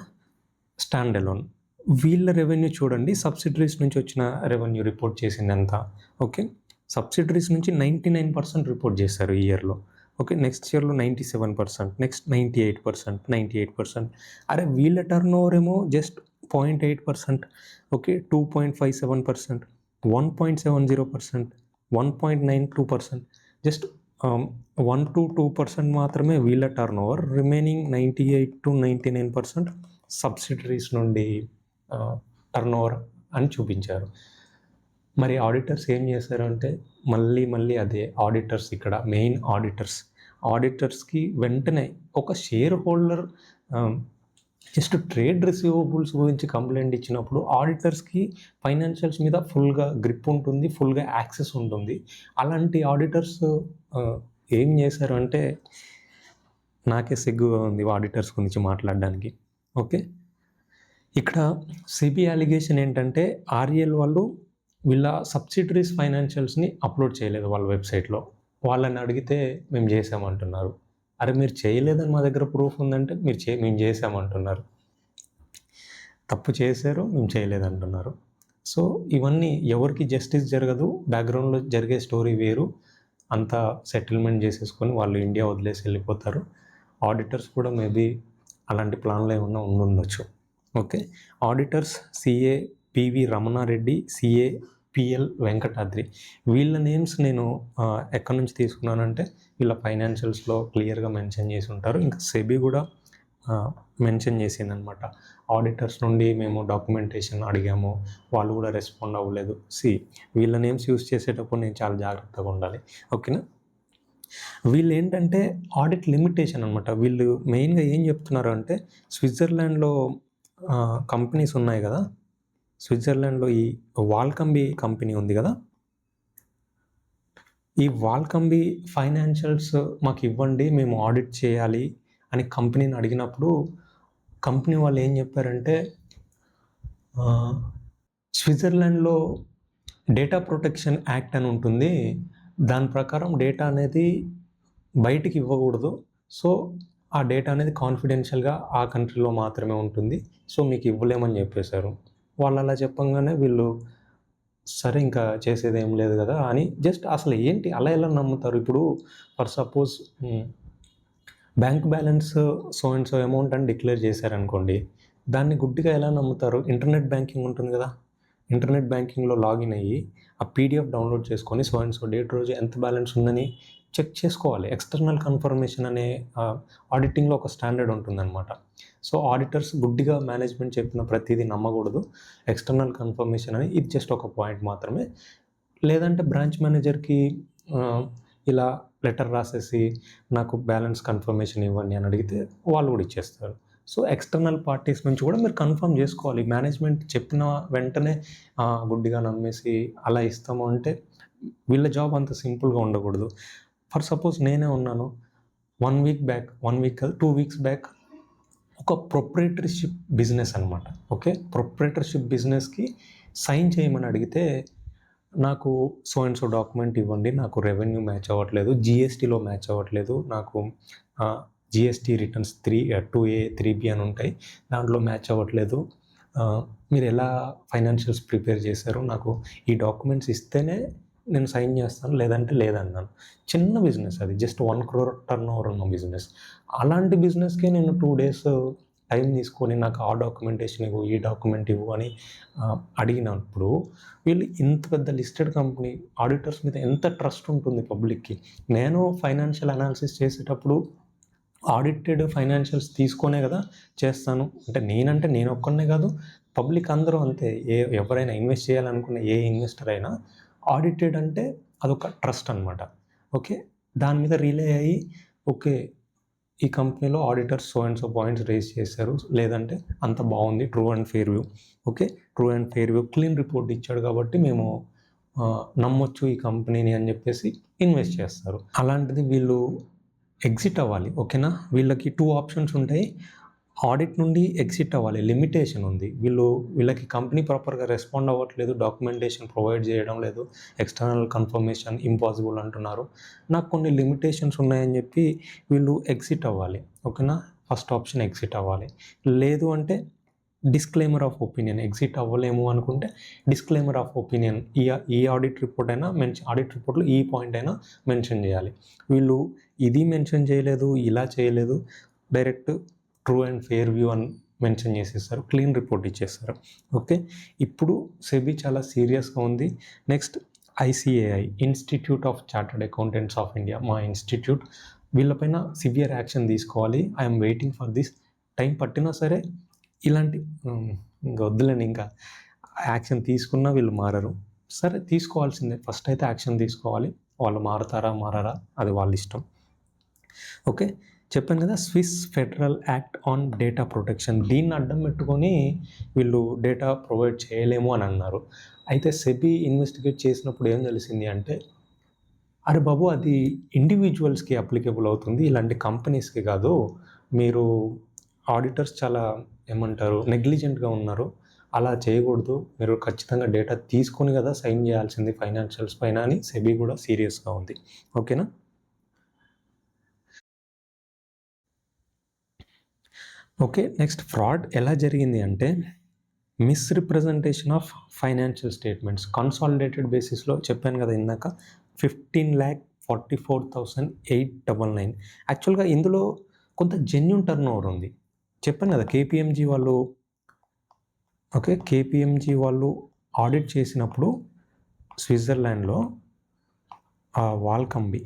స్టాండ్ అలోన్ వీళ్ళ రెవెన్యూ చూడండి. సబ్సిడరీస్ నుంచి వచ్చిన రెవెన్యూ రిపోర్ట్ చేసింది ఎంత. ఓకే, సబ్సిడరీస్ నుంచి 99% రిపోర్ట్ చేశారు ఈ ఇయర్లో. ఓకే, నెక్స్ట్ ఇయర్లో 97%, నెక్స్ట్ 98%, 98%. అరే వీళ్ళ టర్న్ ఓవర్ ఏమో జస్ట్ 0.8%, ఓకే, 2.57%, 1.70%, 1.92%, జస్ట్ 1 to 2% మాత్రమే వీళ్ళ turn over. Remaining 98 to 99% subsidiaries నుండి టర్న్ ఓవర్ అని చూపించారు. మరి ఆడిటర్స్ ఏం చేశారు అంటే మళ్ళీ అదే ఆడిటర్స్, ఇక్కడ మెయిన్ ఆడిటర్స్కి వెంటనే ఒక share holder just trade receivables గురించి కంప్లైంట్ ఇచ్చినప్పుడు ఆడిటర్స్కి ఫైనాన్షియల్స్ మీద ఫుల్గా గ్రిప్ ఉంటుంది, ఫుల్గా యాక్సెస్ ఉంటుంది. అలాంటి ఆడిటర్స్ ఏం చేశారు అంటే నాకే సిగ్గుగా ఉంది ఆడిటర్స్ గురించి మాట్లాడడానికి. ఓకే, ఇక్కడ సిబి అలిగేషన్ ఏంటంటే ఆర్ఎల్ వాళ్ళు వీళ్ళ సబ్సిడరీస్ ఫైనాన్షియల్స్ని అప్లోడ్ చేయలేదు వాళ్ళ వెబ్సైట్లో. వాళ్ళని అడిగితే మేము చేసామంటున్నారు. అరే మీరు చేయలేదని మా దగ్గర ప్రూఫ్ ఉందంటే మేము చేసామంటున్నారు. తప్పు చేశారు, మేము చేయలేదంటున్నారు. సో ఇవన్నీ ఎవరికి జస్టిస్ జరగదు. బ్యాక్గ్రౌండ్లో జరిగే స్టోరీ వేరు. అంతా సెటిల్మెంట్ చేసేసుకొని వాళ్ళు ఇండియా వదిలేసి వెళ్ళిపోతారు. ఆడిటర్స్ కూడా మేబీ అలాంటి ప్లాన్లు ఏమన్నా ఉండొచ్చు. Okay, auditors CA PV Ramana Reddy, CA PL Venkatadri. వీళ్ళ నేమ్స్ నేను ఎక్కడి నుంచి తీసుకున్నానంటే వీళ్ళ ఫైనాన్షియల్స్లో క్లియర్గా మెన్షన్ చేసి ఉంటారు. ఇంకా సెబీ కూడా మెన్షన్ చేసిందనమాట. ఆడిటర్స్ నుండి మేము డాక్యుమెంటేషన్ అడిగాము, వాళ్ళు కూడా రెస్పాండ్ అవ్వలేదు. వీళ్ళ నేమ్స్ యూస్ చేసేటప్పుడు నేను చాలా జాగ్రత్తగా ఉండాలి. ఓకేనా. వీళ్ళు ఏంటంటే ఆడిట్ లిమిటేషన్ అనమాట. వీళ్ళు మెయిన్గా ఏం చెప్తున్నారు అంటే స్విట్జర్లాండ్లో కంపెనీస్ ఉన్నాయి కదా, స్విట్జర్లాండ్లో ఈ వాల్కంబి కంపెనీ ఉంది కదా, ఈ వాల్కంబి ఫైనాన్షియల్స్ మాకు ఇవ్వండి, మేము ఆడిట్ చేయాలి అని కంపెనీని అడిగినప్పుడు కంపెనీ వాళ్ళు ఏం చెప్పారంటే స్విట్జర్లాండ్లో డేటా ప్రొటెక్షన్ యాక్ట్ అని ఉంటుంది, దాని ప్రకారం డేటా అనేది బయటికి ఇవ్వకూడదు. సో ఆ డేటా అనేది కాన్ఫిడెన్షియల్గా ఆ కంట్రీలో మాత్రమే ఉంటుంది. సో మీకు ఇవ్వలేమని చెప్పేశారు. వాళ్ళు అలా చెప్పంగానే వీళ్ళు సరే ఇంకా చేసేది ఏం లేదు కదా అని జస్ట్ అసలు ఏంటి అలా ఎలా నమ్ముతారు? ఇప్పుడు for suppose bank balance so and so amount అని డిక్లేర్ చేశారనుకోండి, దాన్ని గుడ్డిగా ఎలా నమ్ముతారు? ఇంటర్నెట్ బ్యాంకింగ్ ఉంటుంది కదా, ఇంటర్నెట్ బ్యాంకింగ్లో లాగిన్ అయ్యి ఆ పీడిఎఫ్ డౌన్లోడ్ చేసుకొని సో అండ్ సో డేట్ రోజు ఎంత బ్యాలెన్స్ ఉందని చెక్ చేసుకోవాలి. ఎక్స్టర్నల్ కన్ఫర్మేషన్ అనే ఆడిటింగ్లో ఒక స్టాండర్డ్ ఉంటుందన్నమాట. సో ఆడిటర్స్ గుడ్డిగా మేనేజ్మెంట్ చెప్పిన ప్రతిదీ నమ్మకూడదు. ఎక్స్టర్నల్ కన్ఫర్మేషన్ అని ఇది జస్ట్ ఒక పాయింట్ మాత్రమే. లేదంటే బ్రాంచ్ మేనేజర్కి ఇలా లెటర్ రాసేసి నాకు బ్యాలెన్స్ కన్ఫర్మేషన్ ఇవ్వండి అని అడిగితే వాళ్ళు కూడా ఇచ్చేస్తారు. సో ఎక్స్టర్నల్ పార్టీస్ నుంచి కూడా మీరు కన్ఫర్మ్ చేసుకోవాలి. మేనేజ్మెంట్ చెప్పిన వెంటనే గుడ్డిగా నమ్మేసి అలా ఇస్తాము అంటే వీళ్ళ జాబ్ అంత సింపుల్గా ఉండకూడదు. ఫర్ సపోజ్ నేనే ఉన్నాను, 1 week బ్యాక్, 2 weeks బ్యాక్ ఒక ప్రొప్రైటర్షిప్ బిజినెస్ అనమాట. ఓకే, ప్రొప్రైటర్షిప్ బిజినెస్కి సైన్ చేయమని అడిగితే నాకు సో అండ్ సో డాక్యుమెంట్ ఇవ్వండి, నాకు రెవెన్యూ మ్యాచ్ అవ్వట్లేదు, జిఎస్టీలో మ్యాచ్ అవ్వట్లేదు, నాకు జిఎస్టీ రిటర్న్స్ 2A 3B అని ఉంటాయి, దాంట్లో మ్యాచ్ అవ్వట్లేదు, మీరు ఎలా ఫైనాన్షియల్స్ ప్రిపేర్ చేశారు, నాకు ఈ డాక్యుమెంట్స్ ఇస్తేనే నేను సైన్ చేస్తాను, లేదంటే లేదన్నాను. చిన్న బిజినెస్ అది, జస్ట్ 1 crore టర్న్ ఓవర్ ఉన్న బిజినెస్. అలాంటి బిజినెస్కే నేను 2 days టైం తీసుకొని నాకు ఆ డాక్యుమెంటేషన్ ఇవ్వు, ఈ డాక్యుమెంట్ ఇవ్వు అని అడిగినప్పుడు వీళ్ళు ఇంత పెద్ద లిస్టెడ్ కంపెనీ ఆడిటర్స్ మీద ఎంత ట్రస్ట్ ఉంటుంది పబ్లిక్కి. నేను ఫైనాన్షియల్ అనాలిసిస్ చేసేటప్పుడు ఆడిటెడ్ ఫైనాన్షియల్స్ తీసుకొనే కదా చేస్తాను. అంటే నేను ఒక్కనే కాదు, పబ్లిక్ అందరూ అంతే. ఎవరైనా ఇన్వెస్ట్ చేయాలనుకున్న ఏ ఇన్వెస్టర్ అయినా ఆడిటెడ్ అంటే అదొక ట్రస్ట్ అనమాట. ఓకే, దాని మీద రిలే అయ్యి ఓకే ఈ కంపెనీలో auditors so and so points raise చేశారు, లేదంటే అంత బాగుంది, true and fair view. Okay, true and fair view clean report ఇచ్చాడు కాబట్టి మేము నమ్మొచ్చు ఈ కంపెనీని అని చెప్పేసి ఇన్వెస్ట్ చేస్తారు. అలాంటిది వీళ్ళు ఎగ్జిట్ అవ్వాలి. ఓకేనా, వీళ్ళకి 2 ఆప్షన్స్ ఉంటాయి. ఆడిట్ నుండి ఎగ్జిట్ అవ్వాలి, లిమిటేషన్ ఉంది. వీళ్ళకి కంపెనీ ప్రాపర్గా రెస్పాండ్ అవ్వట్లేదు, డాక్యుమెంటేషన్ ప్రొవైడ్ చేయడం లేదు, ఎక్స్టర్నల్ కన్ఫర్మేషన్ ఇంపాసిబుల్ అంటున్నారు, నాకు కొన్ని లిమిటేషన్స్ ఉన్నాయని చెప్పి వీళ్ళు ఎగ్జిట్ అవ్వాలి. ఓకేనా, ఫస్ట్ ఆప్షన్ ఎగ్జిట్ అవ్వాలి. లేదు అంటే డిస్క్లైమర్ ఆఫ్ ఒపీనియన్, ఎగ్జిట్ అవ్వలేము అనుకుంటే డిస్క్లైమర్ ఆఫ్ ఒపీనియన్, ఈ ఆడిట్ రిపోర్ట్ అయినా ఆడిట్ రిపోర్ట్లో ఈ పాయింట్ అయినా మెన్షన్ చేయాలి. వీళ్ళు ఇది మెన్షన్ చేయలేదు, ఇలా చేయలేదు, direct true and fair view అని మెన్షన్ చేసేస్తారు, క్లీన్ రిపోర్ట్ ఇచ్చేస్తారు. ఓకే, ఇప్పుడు సెబీ చాలా సీరియస్గా ఉంది. Next ICAI, institute of chartered accountants of India, మా ఇన్స్టిట్యూట్, వీళ్ళపైన సివియర్ యాక్షన్ తీసుకోవాలి. I'm waiting for this. Time పట్టినా సరే ఇలాంటి ఇంకా వద్దులేండి, ఇంకా యాక్షన్ తీసుకున్నా వీళ్ళు మారరు. సరే తీసుకోవాల్సిందే, ఫస్ట్ అయితే యాక్షన్ తీసుకోవాలి. వాళ్ళు మారరా అది వాళ్ళ ఇష్టం. ఓకే, చెప్పాను కదా, Swiss federal act on data protection, దీన్ని అడ్డం పెట్టుకొని వీళ్ళు డేటా ప్రొవైడ్ చేయలేము అని అన్నారు. అయితే సెబీ ఇన్వెస్టిగేట్ చేసినప్పుడు ఏం తెలిసింది అంటే, అరే బాబు అది ఇండివిజువల్స్కి అప్లికేబుల్ అవుతుంది, ఇలాంటి కంపెనీస్కి కాదు, మీరు ఆడిటర్స్ చాలా నెగ్లిజెంట్గా ఉన్నారు, అలా చేయకూడదు, మీరు ఖచ్చితంగా డేటా తీసుకొని కదా సైన్ చేయాల్సింది ఫైనాన్షియల్స్ పైన అని సెబీ కూడా సీరియస్గా ఉంది. ఓకేనా, ఓకే. నెక్స్ట్ ఫ్రాడ్ ఎలా జరిగింది అంటే, misrepresentation of financial statements consolidated బేసిస్‌లో చెప్పాను కదా ఇందాక, 15,44,899. యాక్చువల్గా ఇందులో కొంత జెన్యూన్ టర్న్ ఓవర్ ఉంది. చెప్పాను కదా KPMG వాళ్ళు, ఓకే, KPMG వాళ్ళు ఆడిట్ చేసినప్పుడు స్విట్జర్లాండ్లో వాల్కంబీ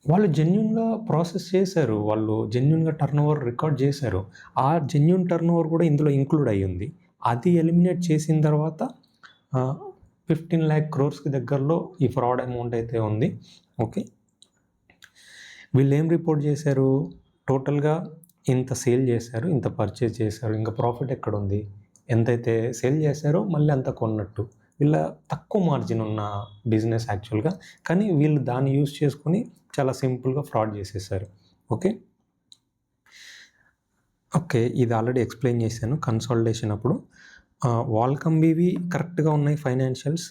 వాళ్ళు జెన్యూన్గా ప్రాసెస్ చేశారు, వాళ్ళు జెన్యూన్గా టర్న్ ఓవర్ రికార్డ్ చేశారు. ఆ జెన్యూన్ టర్న్ ఓవర్ కూడా ఇందులో ఇంక్లూడ్ అయ్యి ఉంది. అది ఎలిమినేట్ చేసిన తర్వాత 15 lakh crores దగ్గరలో ఈ ఫ్రాడ్ అమౌంట్ అయితే ఉంది. ఓకే, వీళ్ళు ఏం రిపోర్ట్ చేశారు, టోటల్గా ఇంత సేల్ చేశారు, ఇంత పర్చేజ్ చేశారు, ఇంకా ప్రాఫిట్ ఎక్కడుంది, ఎంతైతే సేల్ చేశారో మళ్ళీ అంత కొన్నట్టు. వీళ్ళ తక్కువ మార్జిన్ ఉన్న బిజినెస్ యాక్చువల్గా, కానీ వీళ్ళు దాన్ని యూజ్ చేసుకొని చాలా సింపుల్గా ఫ్రాడ్ చేసేసారు. ఓకే, ఇది ఆల్రెడీ ఎక్స్ప్లెయిన్ చేశాను కన్సాలిడేషన్ అప్పుడు. వాల్కంబీవి కరెక్ట్గా ఉన్నాయి ఫైనాన్షియల్స్,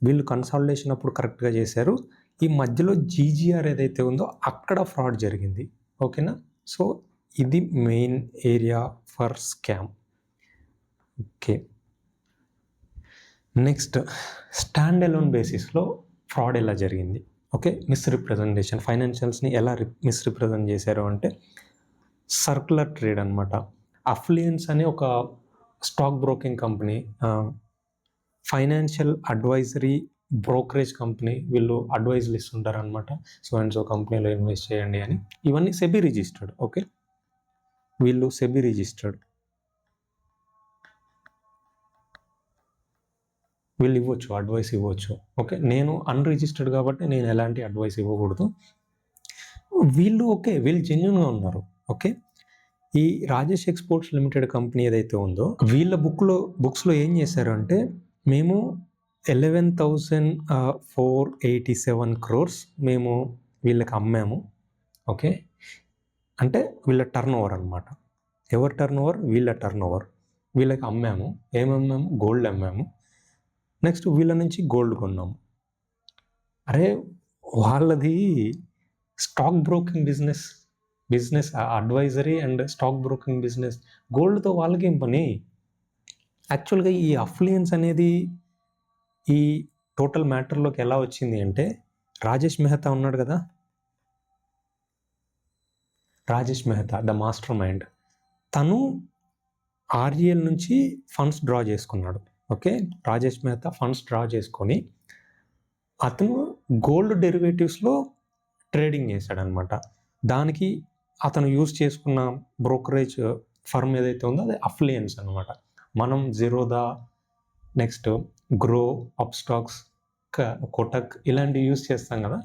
వీళ్ళు కన్సాలిడేషన్ అప్పుడు కరెక్ట్గా చేశారు. ఈ మధ్యలో GGR ఏదైతే ఉందో అక్కడ ఫ్రాడ్ జరిగింది. ఓకేనా, సో ఇది main area for scam. Okay, next stand alone బేసిస్లో ఫ్రాడ్ ఎలా జరిగింది. ఓకే, మిస్‌రిప్రజెంటేషన్, ఫైనాన్షియల్స్ని ఎలా మిస్‌రిప్రజెంట్ చేశారు అంటే, సర్క్యులర్ ట్రేడ్ అనమాట. అఫ్లియన్స్ అనే ఒక stock broking company, financial advisory brokerage company, వీళ్ళు అడ్వైజులు ఇస్తుంటారు అనమాట, సో అండ్ సో కంపెనీలో ఇన్వెస్ట్ చేయండి అని. ఇవన్నీ సెబీ రిజిస్టర్డ్. ఓకే, వీళ్ళు సెబీ రిజిస్టర్డ్, వీళ్ళు ఇవ్వచ్చు, అడ్వైస్ ఇవ్వచ్చు. ఓకే, నేను అన్రిజిస్టర్డ్ కాబట్టి నేను ఎలాంటి అడ్వైస్ ఇవ్వకూడదు. వీళ్ళు వీళ్ళు జెన్యూన్గా ఉన్నారు. ఓకే, ఈ రాజేష్ ఎక్స్పోర్ట్స్ లిమిటెడ్ కంపెనీ ఏదైతే ఉందో, వీళ్ళ బుక్స్లో ఏం చేశారు అంటే, మేము 11,487 crores మేము వీళ్ళకి అమ్మాము. ఓకే, అంటే వీళ్ళ టర్న్ ఓవర్ అనమాట. ఎవరి టర్న్ ఓవర్? వీళ్ళ టర్న్ ఓవర్. వీళ్ళకి అమ్మాము, ఏమమ్మాము? గోల్డ్ అమ్మాము. నెక్స్ట్ వీళ్ళ నుంచి గోల్డ్ కొన్నాము. అరే వాళ్ళది stock broking business, business advisory and stock broking business. గోల్డ్తో వాళ్ళకేం పని? యాక్చువల్గా ఈ అఫ్లుయెన్స్ అనేది ఈ టోటల్ మ్యాటర్లోకి ఎలా వచ్చింది అంటే, రాజేష్ మెహతా ఉన్నాడు కదా, Rajesh Mehta the master mind, తను ఆర్ఈఎల్ నుంచి ఫండ్స్ డ్రా చేసుకున్నాడు. Okay, Rajesh Mehta funds draw చేసుకొని అతను గోల్డ్ డెరివేటివ్స్లో ట్రేడింగ్ చేశాడనమాట. దానికి అతను యూజ్ చేసుకున్న బ్రోకరేజ్ ఫర్మ్ ఏదైతే ఉందో అది అఫ్లుయెన్స్ అనమాట. మనం Zerodha, next grow, Upstox, Kotak ఇలాంటివి యూజ్ చేస్తాం కదా,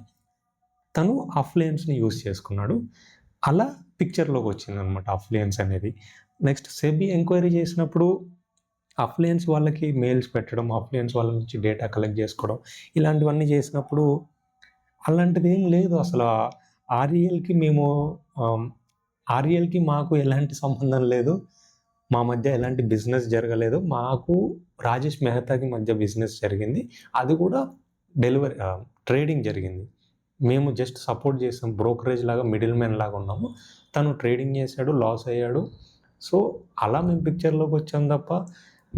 తను అఫ్లుయెన్స్ని యూజ్ చేసుకున్నాడు. అలా పిక్చర్లోకి వచ్చింది అనమాట అఫ్లుయెన్స్ అనేది. నెక్స్ట్ సెబీ ఎంక్వైరీ చేసినప్పుడు అఫ్లుయెన్స్ వాళ్ళకి మెయిల్స్ పెట్టడం, అఫ్లుయెన్స్ వాళ్ళ నుంచి డేటా కలెక్ట్ చేసుకోవడం, ఇలాంటివన్నీ చేసినప్పుడు అలాంటిది ఏం లేదు అసలు. ఆర్ఈఎల్కి మాకు ఎలాంటి సంబంధం లేదు, మా మధ్య ఎలాంటి బిజినెస్ జరగలేదు, మాకు రాజేష్ మెహతాకి మధ్య బిజినెస్ జరిగింది, అది కూడా ట్రేడింగ్ జరిగింది. మేము జస్ట్ సపోర్ట్ చేసాం, బ్రోకరేజ్ లాగా మిడిల్ మ్యాన్ లాగా ఉన్నాము, తను ట్రేడింగ్ చేశాడు, లాస్ అయ్యాడు. సో అలా మేము పిక్చర్లోకి వచ్చాం తప్ప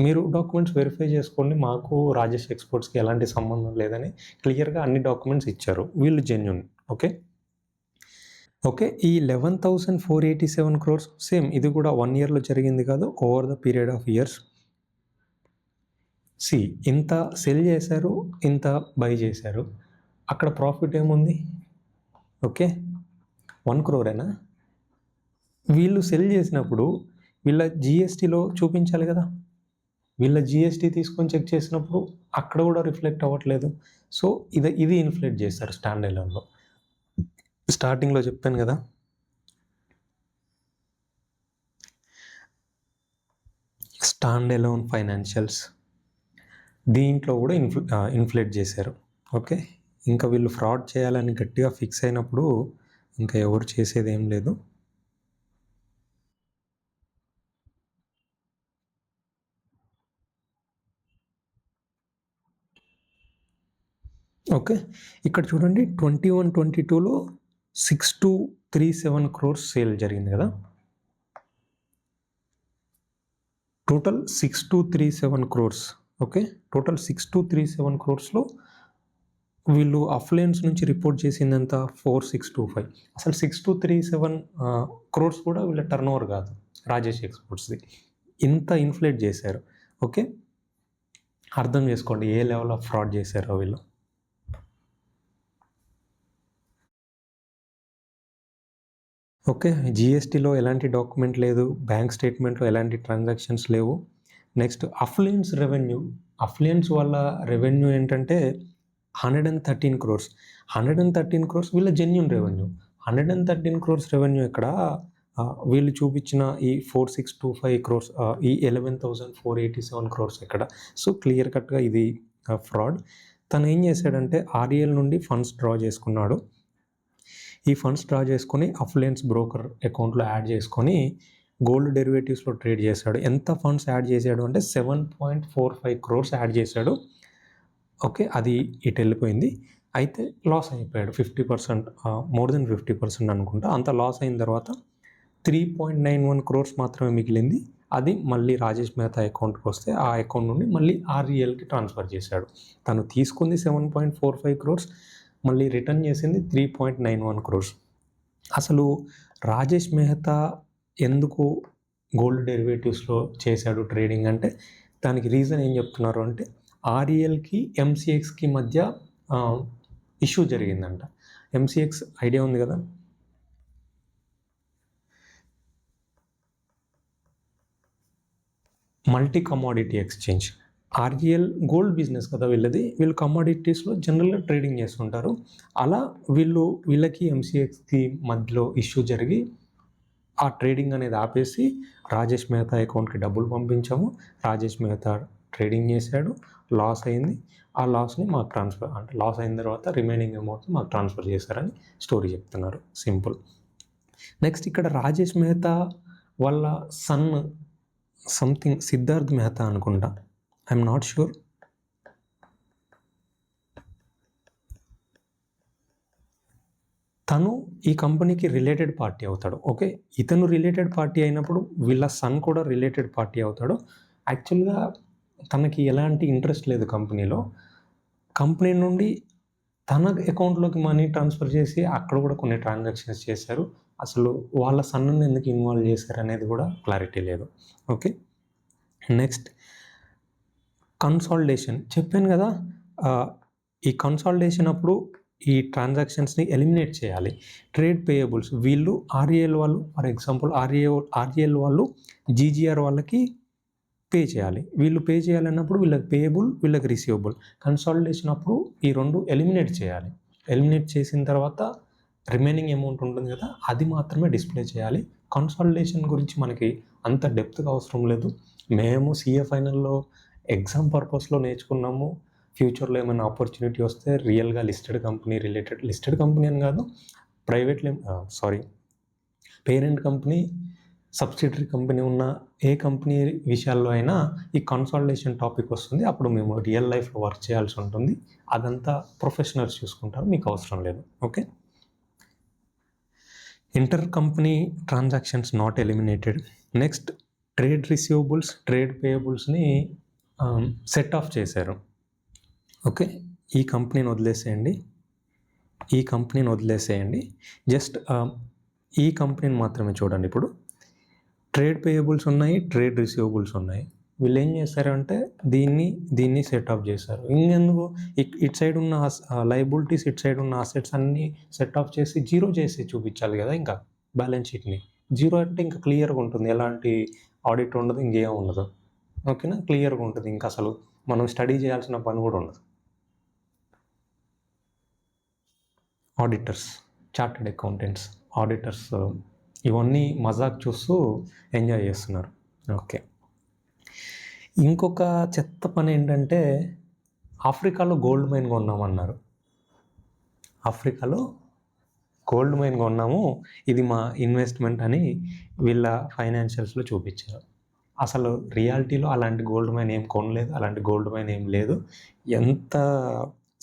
మీరు డాక్యుమెంట్స్ వెరిఫై చేసుకోండి, మాకు రాజేష్ ఎక్స్పోర్ట్స్కి ఎలాంటి సంబంధం లేదని క్లియర్గా అన్ని డాక్యుమెంట్స్ ఇచ్చారు. వీళ్ళు జెన్యూన్. ఓకే, ఈ 11,487 crores సేమ్ ఇది కూడా 1 yearలో జరిగింది కాదు, over the period of years. ఇంత సెల్ చేశారు, ఇంత బై చేశారు, అక్కడ ప్రాఫిట్ ఏముంది? Okay, 1 crore. వీళ్ళు సెల్ చేసినప్పుడు వీళ్ళ జిఎస్టీలో చూపించాలి కదా, వీళ్ళ జిఎస్టీ తీసుకొని చెక్ చేసినప్పుడు అక్కడ కూడా రిఫ్లెక్ట్ అవ్వట్లేదు. సో ఇది ఇన్ఫ్లేట్ చేస్తారు స్టాండ్ అలోన్లో. స్టార్టింగ్లో చెప్పాను కదా, స్టాండ్ అలోన్ ఫైనాన్షియల్స్, దీంట్లో కూడా ఇన్ఫ్లేట్ చేశారు. ఓకే, ఇంకా వీళ్ళు ఫ్రాడ్ చేయాలని గట్టిగా ఫిక్స్ అయినప్పుడు ఇంకా ఎవరు చేసేది ఏం లేదు. ఓకే, ఇక్కడ చూడండి 21-22లో 6,237 crores సేల్ జరిగింది కదా, total 6,237 crores. Okay, total 6,237 crores వీళ్ళు అఫ్లుయెన్స్ నుంచి రిపోర్ట్ చేసిందంత 4,625. అసలు 6,237 crores కూడా వీళ్ళ టర్న్ ఓవర్ కాదు రాజేష్ ఎక్స్పోర్ట్స్ది. ఇంత ఇన్ఫ్లేట్ చేశారు. ఓకే, అర్థం చేసుకోండి ఏ లెవెల్ ఆఫ్ ఫ్రాడ్ చేశారో వీళ్ళు. ఓకే, జిఎస్టీలో ఎలాంటి డాక్యుమెంట్ లేదు, బ్యాంక్ స్టేట్మెంట్లో ఎలాంటి ట్రాన్సాక్షన్స్ లేవు. నెక్స్ట్ అఫ్లుయెన్స్ రెవెన్యూ, అఫ్లుయెన్స్ వాళ్ళ రెవెన్యూ ఏంటంటే 113 crores. 113 crores వీళ్ళ జెన్యూన్ రెవెన్యూ. 113 crores రెవెన్యూ ఇక్కడ వీళ్ళు చూపించిన ఈ 4,625 crores, ఈ 11,487 crores ఇక్కడ. సో క్లియర్ కట్గా ఇది ఫ్రాడ్. తను ఏం చేశాడంటే ఆర్ఈఎల్ నుండి ఫండ్స్ డ్రా చేసుకున్నాడు. ఈ ఫండ్స్ డ్రా చేసుకొని అఫ్లుయెన్స్ బ్రోకర్ అకౌంట్లో యాడ్ చేసుకొని గోల్డ్ డెరివేటివ్స్లో ట్రేడ్ చేశాడు. ఎంత ఫండ్స్ యాడ్ చేశాడు అంటే 7.45 crores యాడ్ చేశాడు. ఓకే, అది ఇటు వెళ్ళిపోయింది. అయితే లాస్ అయిపోయాడు 50%, మోర్ దెన్ 50% అనుకుంటా. అంత లాస్ అయిన తర్వాత 3.91 crores మాత్రమే మిగిలింది. అది మళ్ళీ రాజేష్ మెహతా అకౌంట్కి వస్తే ఆ అకౌంట్ నుండి మళ్ళీ ఆర్ఈఎల్కి ట్రాన్స్ఫర్ చేశాడు. తను తీసుకుంది 7.45 crores, మళ్ళీ రిటర్న్ చేసింది 3.91 crores. అసలు రాజేష్ మెహతా ఎందుకు గోల్డ్ డెరివేటివ్స్లో చేశాడు ట్రేడింగ్ అంటే దానికి రీజన్ ఏం చెప్తున్నారు అంటే ఆర్ఈఎల్కి ఎంసీఎక్స్కి మధ్య ఇష్యూ జరిగిందంట. ఎంసీఎక్స్ ఐడియా ఉంది కదా, multi commodity exchange. REL gold business కదా వీళ్ళది, వీళ్ళు కమోడిటీస్లో జనరల్గా ట్రేడింగ్ చేస్తుంటారు. అలా వీళ్ళకి ఎంసీఎక్స్కి మధ్యలో ఇష్యూ జరిగి ఆ ట్రేడింగ్ అనేది ఆపేసి రాజేష్ మెహతా అకౌంట్కి డబ్బులు పంపించాము, రాజేష్ మెహతా ట్రేడింగ్ చేశాడు, లాస్ అయింది, ఆ లాస్ని మాకు ట్రాన్స్ఫర్, అంటే లాస్ అయిన తర్వాత రిమైనింగ్ అమౌంట్ని మాకు ట్రాన్స్ఫర్ చేశారని స్టోరీ చెప్తున్నారు. సింపుల్. నెక్స్ట్ ఇక్కడ రాజేష్ మెహతా వాళ్ళ సన్ సంథింగ్ సిద్ధార్థ్ మెహతా అనుకుంటా, ఐఎమ్ నాట్ షూర్. తను ఈ కంపెనీకి రిలేటెడ్ పార్టీ అవుతాడు. ఓకే, ఇతను రిలేటెడ్ పార్టీ అయినప్పుడు వీళ్ళ సన్ కూడా రిలేటెడ్ పార్టీ అవుతాడు. యాక్చువల్గా తనకి ఎలాంటి ఇంట్రెస్ట్ లేదు కంపెనీలో. కంపెనీ నుండి తన అకౌంట్లోకి మనీ ట్రాన్స్ఫర్ చేసి అక్కడ కూడా కొన్ని ట్రాన్సాక్షన్స్ చేశారు. అసలు వాళ్ళ సన్నుని ఎందుకు ఇన్వాల్వ్ చేశారు అనేది కూడా క్లారిటీ లేదు. ఓకే, నెక్స్ట్ కన్సాలిడేషన్ చెప్పాను కదా. ఈ కన్సాలిడేషన్ అప్పుడు ఈ ట్రాన్సాక్షన్స్ని ఎలిమినేట్ చేయాలి. ట్రేడ్ పేయబుల్స్ వీళ్ళు ఆర్ఏఎల్ వాళ్ళు, ఫర్ ఎగ్జాంపుల్ ఆర్ఏఎల్ వాళ్ళు జీజీఆర్ వాళ్ళకి పే చేయాలి. వీళ్ళు పే చేయాలన్నప్పుడు వీళ్ళకి పేయబుల్, వీళ్ళకి రిసీవబుల్. కన్సాలిడేషన్ అప్పుడు ఈ రెండు ఎలిమినేట్ చేయాలి. ఎలిమినేట్ చేసిన తర్వాత రిమైనింగ్ అమౌంట్ ఉంటుంది కదా, అది మాత్రమే డిస్ప్లే చేయాలి. కన్సాలిడేషన్ గురించి మనకి అంత డెప్త్గా అవసరం లేదు. మేము సిఏ ఫైనల్లో ఎగ్జామ్ పర్పస్లో నేర్చుకున్నాము. ఫ్యూచర్లో ఏమైనా ఆపర్చునిటీ వస్తే రియల్గా లిస్టెడ్ కంపెనీ అని కాదు, పేరెంట్ కంపెనీ, సబ్సిడరీ కంపెనీ ఉన్న ఏ కంపెనీ విషయాల్లో అయినా ఈ కన్సాలిడేషన్ టాపిక్ వస్తుంది. అప్పుడు మేము రియల్ లైఫ్లో వర్క్ చేయాల్సి ఉంటుంది. అదంతా ప్రొఫెషనల్స్ చూసుకుంటారు, మీకు అవసరం లేదు. Okay, inter company transactions not eliminated. Next trade receivables, trade పేయబుల్స్ని సెట్ ఆఫ్ చేశారు. ఓకే, ఈ కంపెనీని వదిలేసేయండి. జస్ట్ ఈ కంపెనీని మాత్రమే చూడండి. ఇప్పుడు ట్రేడ్ పేయబుల్స్ ఉన్నాయి, ట్రేడ్ రిసీవబుల్స్ ఉన్నాయి. వీళ్ళు ఏం చేశారంటే దీన్ని సెట్ ఆఫ్ చేశారు. ఇంకెందుకు ఇటు సైడ్ ఉన్న లయబిలిటీస్, ఇటు సైడ్ ఉన్న అసెట్స్ అన్నీ సెట్ ఆఫ్ చేసి జీరో చేసి చూపించాలి కదా. ఇంకా బ్యాలెన్స్ షీట్ని జీరో అంటే ఇంకా క్లియర్గా ఉంటుంది, ఎలాంటి ఆడిట్ ఉండదు, ఇంకేం ఉండదు. ఓకేనా, క్లియర్గా ఉంటుంది. ఇంకా అసలు మనం స్టడీ చేయాల్సిన పని కూడా ఉండదు. ఆడిటర్స్, చార్టెడ్ అకౌంటెంట్స్, ఆడిటర్స్ ఇవన్నీ మజాక్ చూస్తూ ఎంజాయ్ చేస్తున్నారు. ఓకే, ఇంకొక చెత్త పని ఏంటంటే ఆఫ్రికాలో గోల్డ్ మైన్ కొన్నామన్నారు. ఆఫ్రికాలో గోల్డ్ మైన్ కొన్నాము, ఇది మా ఇన్వెస్ట్మెంట్ అని వీళ్ళ ఫైనాన్షియల్స్లో చూపించారు. అసలు రియాలిటీలో అలాంటి గోల్డ్ మైన్ ఏం కొనలేదు, అలాంటి గోల్డ్ మైన్ ఏం లేదు. ఎంత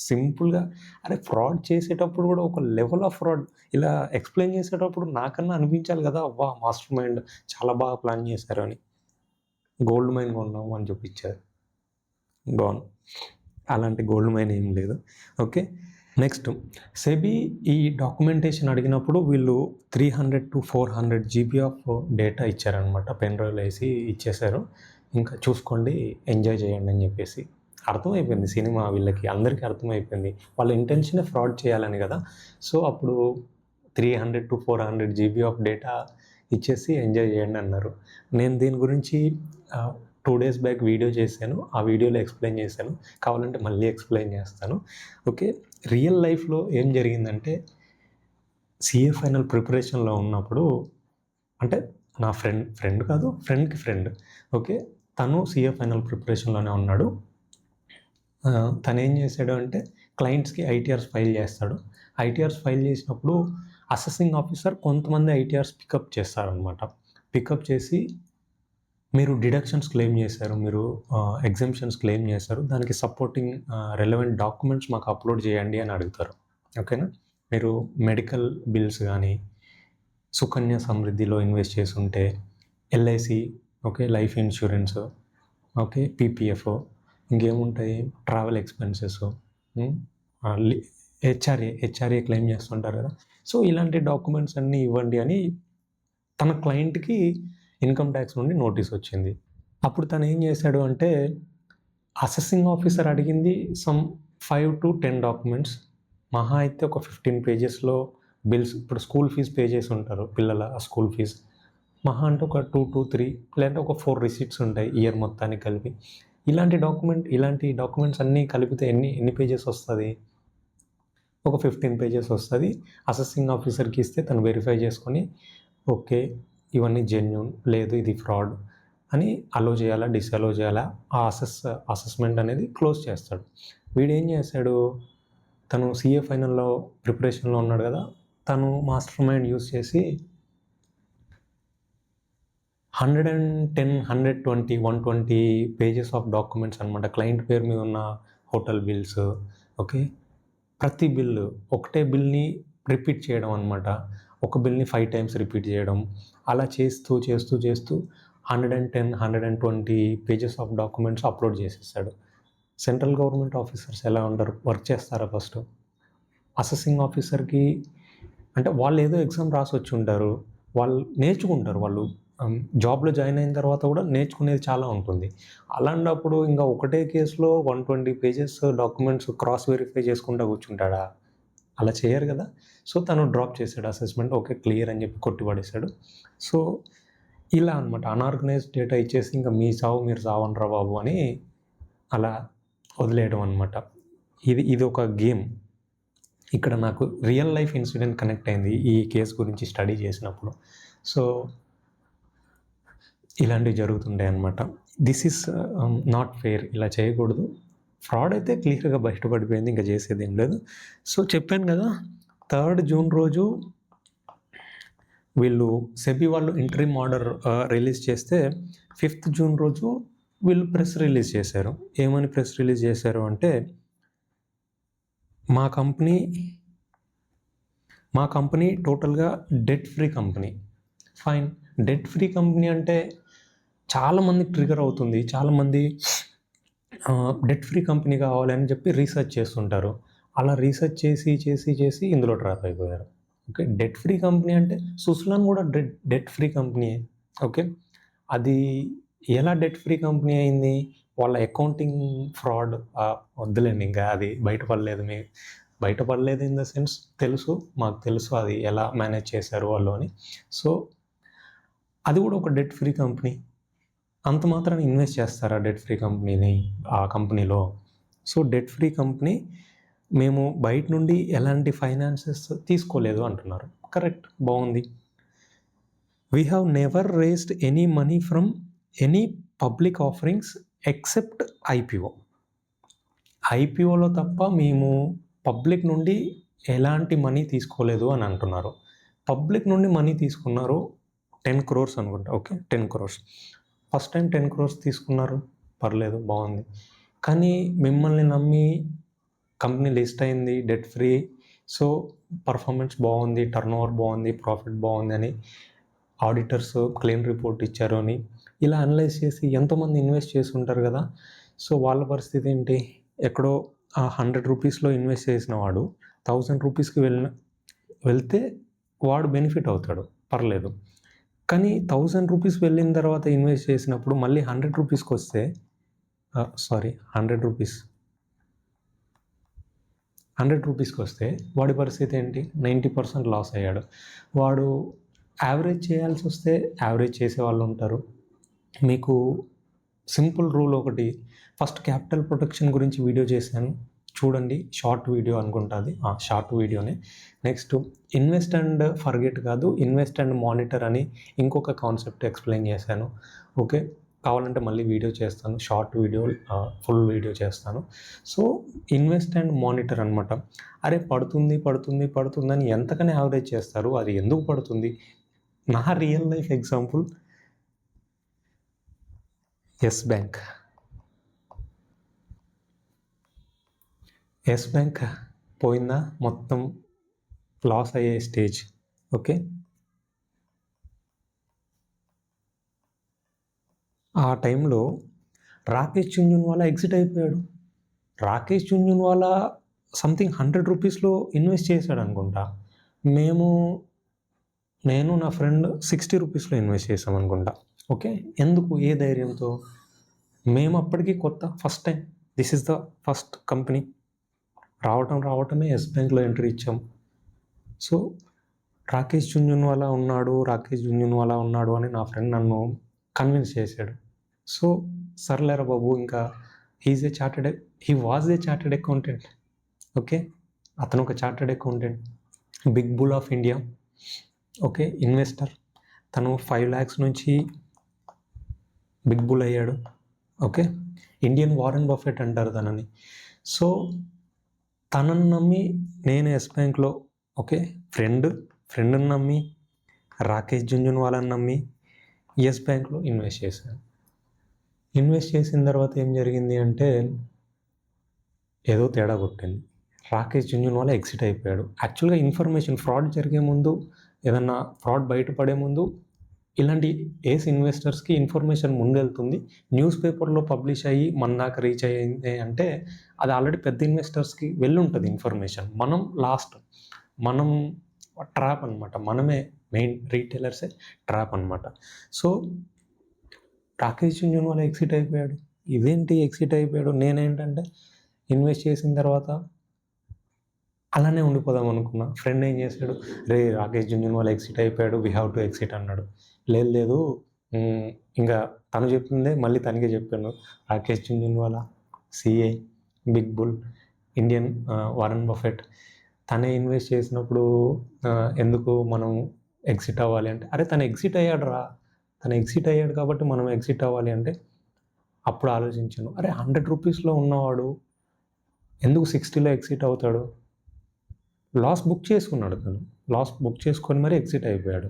సింపుల్గా, అరే ఫ్రాడ్ చేసేటప్పుడు కూడా ఒక లెవెల్ ఆఫ్ ఫ్రాడ్ ఇలా ఎక్స్ప్లెయిన్ చేసేటప్పుడు నాకన్నా అనిపించాలి కదా, వా మాస్టర్ మైండ్ చాలా బాగా ప్లాన్ చేశారు అని. గోల్డ్ మైన్ కొన్నాము అని చూపించారు. గోన్, అలాంటి గోల్డ్ మైన్ ఏం లేదు. ఓకే, నెక్స్ట్ సెబీ ఈ డాక్యుమెంటేషన్ అడిగినప్పుడు వీళ్ళు 300 to 400 GB ఆఫ్ డేటా ఇచ్చారనమాట. పెన్ డ్రైవ్లో వేసి ఇచ్చేశారు. ఇంకా చూసుకోండి, ఎంజాయ్ చేయండి అని చెప్పేసి. అర్థమైపోయింది సినిమా, వీళ్ళకి అందరికీ అర్థమైపోయింది వాళ్ళ ఇంటెన్షన్ ఫ్రాడ్ చేయాలని కదా. సో అప్పుడు 300 to 400 GB ఆఫ్ డేటా ఇచ్చేసి ఎంజాయ్ చేయండి అన్నారు. నేను దీని గురించి 2 days బ్యాక్ వీడియో చేశాను. ఆ వీడియోలో ఎక్స్ప్లెయిన్ చేశాను, కావాలంటే మళ్ళీ ఎక్స్ప్లెయిన్ చేస్తాను. ఓకే, రియల్ లైఫ్లో ఏం జరిగిందంటే సిఏ ఫైనల్ ప్రిపరేషన్లో ఉన్నప్పుడు, అంటే నా ఫ్రెండ్ కాదు, ఫ్రెండ్కి ఫ్రెండ్. ఓకే, తను సిఏ ఫైనల్ ప్రిపరేషన్లోనే ఉన్నాడు. తను ఏం చేశాడు అంటే క్లయింట్స్కి ఐటీఆర్స్ ఫైల్ చేస్తాడు. ఐటీఆర్స్ ఫైల్ చేసినప్పుడు అసెసింగ్ ఆఫీసర్ కొంతమంది ఐటీఆర్స్ పికప్ చేస్తారనమాట. పికప్ చేసి మీరు డిడక్షన్స్ క్లెయిమ్ చేశారు, మీరు ఎగ్జామ్షన్స్ క్లెయిమ్ చేశారు, దానికి సపోర్టింగ్ రెలవెంట్ డాక్యుమెంట్స్ మాకు అప్లోడ్ చేయండి అని అడుగుతారు. ఓకేనా, మీరు మెడికల్ బిల్స్ కానీ, సుకన్య సమృద్ధిలో ఇన్వెస్ట్ చేసి ఉంటే, LIC, okay, life insurance, okay, PPF, ఇంకేముంటాయి, ట్రావెల్ ఎక్స్పెన్సెస్, హెచ్ఆర్ఏ క్లెయిమ్ చేస్తుంటారు కదా. సో ఇలాంటి డాక్యుమెంట్స్ అన్నీ ఇవ్వండి అని తన క్లయింట్కి ఇన్కమ్ ట్యాక్స్ నుండి నోటీస్ వచ్చింది. అప్పుడు తను ఏం చేశాడు అంటే అసెసింగ్ ఆఫీసర్ అడిగింది సమ్ 5 to 10 డాక్యుమెంట్స్, మహా అయితే ఒక 15 pagesలో బిల్స్. ఇప్పుడు స్కూల్ ఫీజు పే చేసి ఉంటారు పిల్లల స్కూల్ ఫీజు, మహా అంటే ఒక 2 to 3 లేదంటే ఒక 4 receipts ఉంటాయి ఇయర్ మొత్తానికి కలిపి. ఇలాంటి డాక్యుమెంట్స్ అన్నీ కలిపితే ఎన్ని పేజెస్ వస్తుంది? ఒక 15 pages వస్తుంది. అసెసింగ్ ఆఫీసర్కి ఇస్తే తను వెరిఫై చేసుకొని ఓకే ఇవన్నీ జెన్యూన్, లేదు ఇది ఫ్రాడ్ అని అలో చేయాలా, డిసలో చేయాలా, ఆ అసెస్మెంట్ అనేది క్లోజ్ చేస్తాడు. వీడు ఏం చేశాడు, తను సిఏ ఫైనల్లో ప్రిపరేషన్లో ఉన్నాడు కదా, తను మాస్టర్ మైండ్ యూస్ చేసి 110, 120, 120 pages ఆఫ్ డాక్యుమెంట్స్ అనమాట. క్లయింట్ పేరు మీద ఉన్న హోటల్ బిల్స్, ఓకే, ప్రతి బిల్లు, ఒకటే బిల్ని రిపీట్ చేయడం అనమాట. ఒక బిల్ని 5 టైమ్స్ రిపీట్ చేయడం. అలా చేస్తూ 110, 120 పేజెస్ ఆఫ్ డాక్యుమెంట్స్ అప్లోడ్ చేసేసాడు. సెంట్రల్ గవర్నమెంట్ ఆఫీసర్స్ ఎలా ఉంటారు? వర్క్ చేస్తారా ఫస్టు? అసెసింగ్ ఆఫీసర్‌కి అంటే వాళ్ళేదో ఎగ్జామ్ రాసొచ్చి ఉంటారు. వాళ్ళు నేర్చుకుంటారు. వాళ్ళు జాబ్‌లో జాయిన్ అయిన తర్వాత కూడా నేర్చుకునేది చాలా ఉంటుంది. అలాంటప్పుడు ఇంకా ఒకటే కేస్‌లో 120 పేజెస్ డాక్యుమెంట్స్ క్రాస్ వెరిఫై చేసుకుంటా కూర్చుంటాడా? అలా చేయరు కదా! సో, తను డ్రాప్ చేసాడు అసెస్మెంట్. ఓకే. క్లియర్ అని చెప్పి కొట్టి పడేసాడు. సో, ఇలా అనమాట. అనార్గనైజ్డ్ డేటా ఇచ్చేసి ఇంకా మీ సావు మీరు సావండ్రా బాబు అని అలా వదిలేయడం అనమాట. ఇది ఒక గేమ్. ఇక్కడ నాకు రియల్ లైఫ్ ఇన్సిడెంట్ కనెక్ట్ అయింది ఈ కేస్ గురించి స్టడీ చేసినప్పుడు. సో, ఇలాంటివి జరుగుతుంటాయి అనమాట. This is not fair. ఇలా చేయకూడదు. ఫ్రాడ్ అయితే క్లియర్‌గా బయటపడిపోయింది. ఇంక చేసేదేం లేదు. సో, చెప్పాను కదా! 3 జూన్ రోజు వీళ్ళు సెబీ వాళ్ళు ఇంటరిమ్ ఆర్డర్ రిలీజ్ చేస్తే 5 జూన్ రోజు వీళ్ళు ప్రెస్ రిలీజ్ చేశారు. ఏమని ప్రెస్ రిలీజ్ చేశారు అంటే, మా కంపెనీ టోటల్‌గా debt free company. Fine. Debt free company అంటే చాలామందికి ట్రిగర్ అవుతుంది. చాలామంది డెట్ ఫ్రీ కంపెనీ కావాలని చెప్పి రీసెర్చ్ చేస్తుంటారు. అలా రీసెర్చ్ చేసి ఇందులో ట్రాప్ అయిపోయారు. ఓకే. డెట్ ఫ్రీ కంపెనీ అంటే సుజ్లాన్ కూడా డెట్ ఫ్రీ కంపెనీయే. ఓకే. అది ఎలా డెట్ ఫ్రీ కంపెనీ అయింది? వాళ్ళ అకౌంటింగ్ ఫ్రాడ్ వద్దులేండి ఇంకా అది బయటపడలేదు ఇన్ ద సెన్స్ మాకు తెలుసు అది ఎలా మేనేజ్ చేశారు వాళ్ళు అని. సో, అది కూడా ఒక డెట్ ఫ్రీ కంపెనీ. అంత మాత్రాన ఇన్వెస్ట్ చేస్తారా డెట్ ఫ్రీ కంపెనీని ఆ కంపెనీలో? సో, డెట్ ఫ్రీ కంపెనీ మేము బయట నుండి ఎలాంటి ఫైనాన్సెస్ తీసుకోలేదు అంటున్నారు. కరెక్ట్. బాగుంది. We have never raised any money from any public offerings except IPO. ఐపీఓలో తప్ప మేము పబ్లిక్ నుండి ఎలాంటి మనీ తీసుకోలేదు అని అంటున్నారు. పబ్లిక్ నుండి మనీ తీసుకున్నారు 10 crores అనుకుంటా. Okay. 10 crores. First time 10 crores తీసుకున్నారు. పర్లేదు, బాగుంది. కానీ మిమ్మల్ని నమ్మి కంపెనీ లిస్ట్ అయింది డెట్ ఫ్రీ. సో, పర్ఫార్మెన్స్ బాగుంది, టర్నోవర్ బాగుంది, ప్రాఫిట్ బాగుంది అని ఆడిటర్స్ క్లీన్ రిపోర్ట్ ఇచ్చారు అని ఇలా అనలైజ్ చేసి ఎంతోమంది ఇన్వెస్ట్ చేసి ఉంటారు కదా! సో, వాళ్ళ పరిస్థితి ఏంటి? ఎక్కడో 100 రూపీస్‌లో ఇన్వెస్ట్ చేసిన వాడు 1000 రూపీస్‌కి వెళ్తే వాడు బెనిఫిట్ అవుతాడు. పర్లేదు. కానీ 1000 రూపీస్ వెళ్ళిన తర్వాత ఇన్వెస్ట్ చేసినప్పుడు మళ్ళీ 100 రూపీస్‌కి వస్తే 100 రూపీస్ 100 రూపీస్‌కి వస్తే వాడి పరిస్థితి ఏంటి? 90% లాస్ అయ్యాడు. వాడు యావరేజ్ చేయాల్సి వస్తే యావరేజ్ చేసేవాళ్ళు ఉంటారు. మీకు సింపుల్ రూల్ ఒకటి, ఫస్ట్ క్యాపిటల్ ప్రొటెక్షన్ గురించి వీడియో చేశాను చూడండి. షార్ట్ వీడియో అనుకుంటా అది. షార్ట్ వీడియోనే. నెక్స్ట్ ఇన్వెస్ట్ అండ్ ఫర్గెట్ కాదు, ఇన్వెస్ట్ అండ్ మానిటర్ అని ఇంకొక కాన్సెప్ట్ ఎక్స్ప్లెయిన్ చేశాను. ఓకే. కావాలంటే మళ్ళీ వీడియో చేస్తాను. షార్ట్ వీడియో, ఫుల్ వీడియో చేస్తాను. సో, ఇన్వెస్ట్ అండ్ మానిటర్ అనమాట. అరే పడుతుందని ఎంతకని యావరేజ్ చేస్తారు? అది ఎందుకు పడుతుంది? నా real life example yes bank. Yes bank పోయిందా? మొత్తం లాస్ అయ్యే స్టేజ్. ఓకే. ఆ టైంలో రాకేష్ జున్జున్వాలా ఎగ్జిట్ అయిపోయాడు. రాకేష్ జున్జున్వాలా సంథింగ్ 100 రూపీస్‌లో ఇన్వెస్ట్ చేశాడు అనుకుంటా. నేను నా ఫ్రెండ్ 60 రూపీస్‌లో ఇన్వెస్ట్ చేసాం అనుకుంటా. ఓకే. ఎందుకు? ఏ ధైర్యంతో? మేము అప్పటికి కొత్త, first time. This is the first company. రావటమే యెస్ బ్యాంక్‌లో ఎంట్రీ ఇచ్చాం. సో, రాకేష్ జున్జున్వాలా ఉన్నాడు అని నా ఫ్రెండ్ నన్ను కన్విన్స్ చేశాడు. సో, సర్లేరా బాబు ఇంకా he was a chartered accountant. Okay. అతను ఒక chartered accountant. Big bull of India. Okay. Investor. తను 5 lakhs నుంచి బిగ్ బుల్ అయ్యాడు. ఓకే. ఇండియన్ వారెన్ బఫెట్ అంటారు తనని. సో, తనని నమ్మి నేను యెస్ బ్యాంక్‌లో ఓకే ఫ్రెండ్‌ని నమ్మి రాకేష్ జున్జున్వాలాని నమ్మి యెస్ బ్యాంక్‌లో ఇన్వెస్ట్ చేశాను. ఇన్వెస్ట్ చేసిన తర్వాత ఏం జరిగింది అంటే ఏదో తేడా కొట్టింది. రాకేష్ జుంజున్వాలా ఎగ్జిట్ అయిపోయాడు. యాక్చువల్గా ఇన్ఫర్మేషన్ ఫ్రాడ్ జరిగే ముందు, ఏదన్నా ఫ్రాడ్ బయటపడే ముందు ఇలాంటి ఏస్ ఇన్వెస్టర్స్కి ఇన్ఫర్మేషన్ ముందెళ్తుంది. న్యూస్ పేపర్లో పబ్లిష్ అయ్యి మన దాకా రీచ్ అయ్యింది అంటే అది ఆల్రెడీ పెద్ద ఇన్వెస్టర్స్కి వెళ్ళుంటుంది ఇన్ఫర్మేషన్. మనం ట్రాప్ అనమాట. మనమే మెయిన్ రీటైలర్సే ట్రాప్ అనమాట. సో రాకేష్ జుంజున్వాలా ఎగ్జిట్ అయిపోయాడు. ఇదేంటి ఎగ్జిట్ అయిపోయాడు? నేనేంటంటే ఇన్వెస్ట్ చేసిన తర్వాత అలానే ఉండిపోదాం అనుకున్నా. ఫ్రెండ్ ఏం చేశాడు, రే రాకేష్ జుంజున్వాలా ఎగ్జిట్ అయిపోయాడు, వీ హ్యావ్ టు ఎగ్జిట్ అన్నాడు. లేదు ఇంకా తను చెప్పిందే మళ్ళీ తనకే చెప్పాను. Rakesh Jhunjhunwala, CA, big bull, Indian Warren Buffett, తనే ఇన్వెస్ట్ చేసినప్పుడు ఎందుకు మనం ఎగ్జిట్ అవ్వాలి అంటే, అరే తను ఎగ్జిట్ అయ్యాడు రా, తను ఎగ్జిట్ అయ్యాడు కాబట్టి మనం ఎగ్జిట్ అవ్వాలి అంటే అప్పుడు ఆలోచించాను, అరే 100 రూపీస్లో ఉన్నవాడు ఎందుకు 60లో ఎగ్జిట్ అవుతాడు? లాస్ బుక్ చేసుకున్నాడు. తను లాస్ బుక్ చేసుకొని మరీ ఎగ్జిట్ అయిపోయాడు.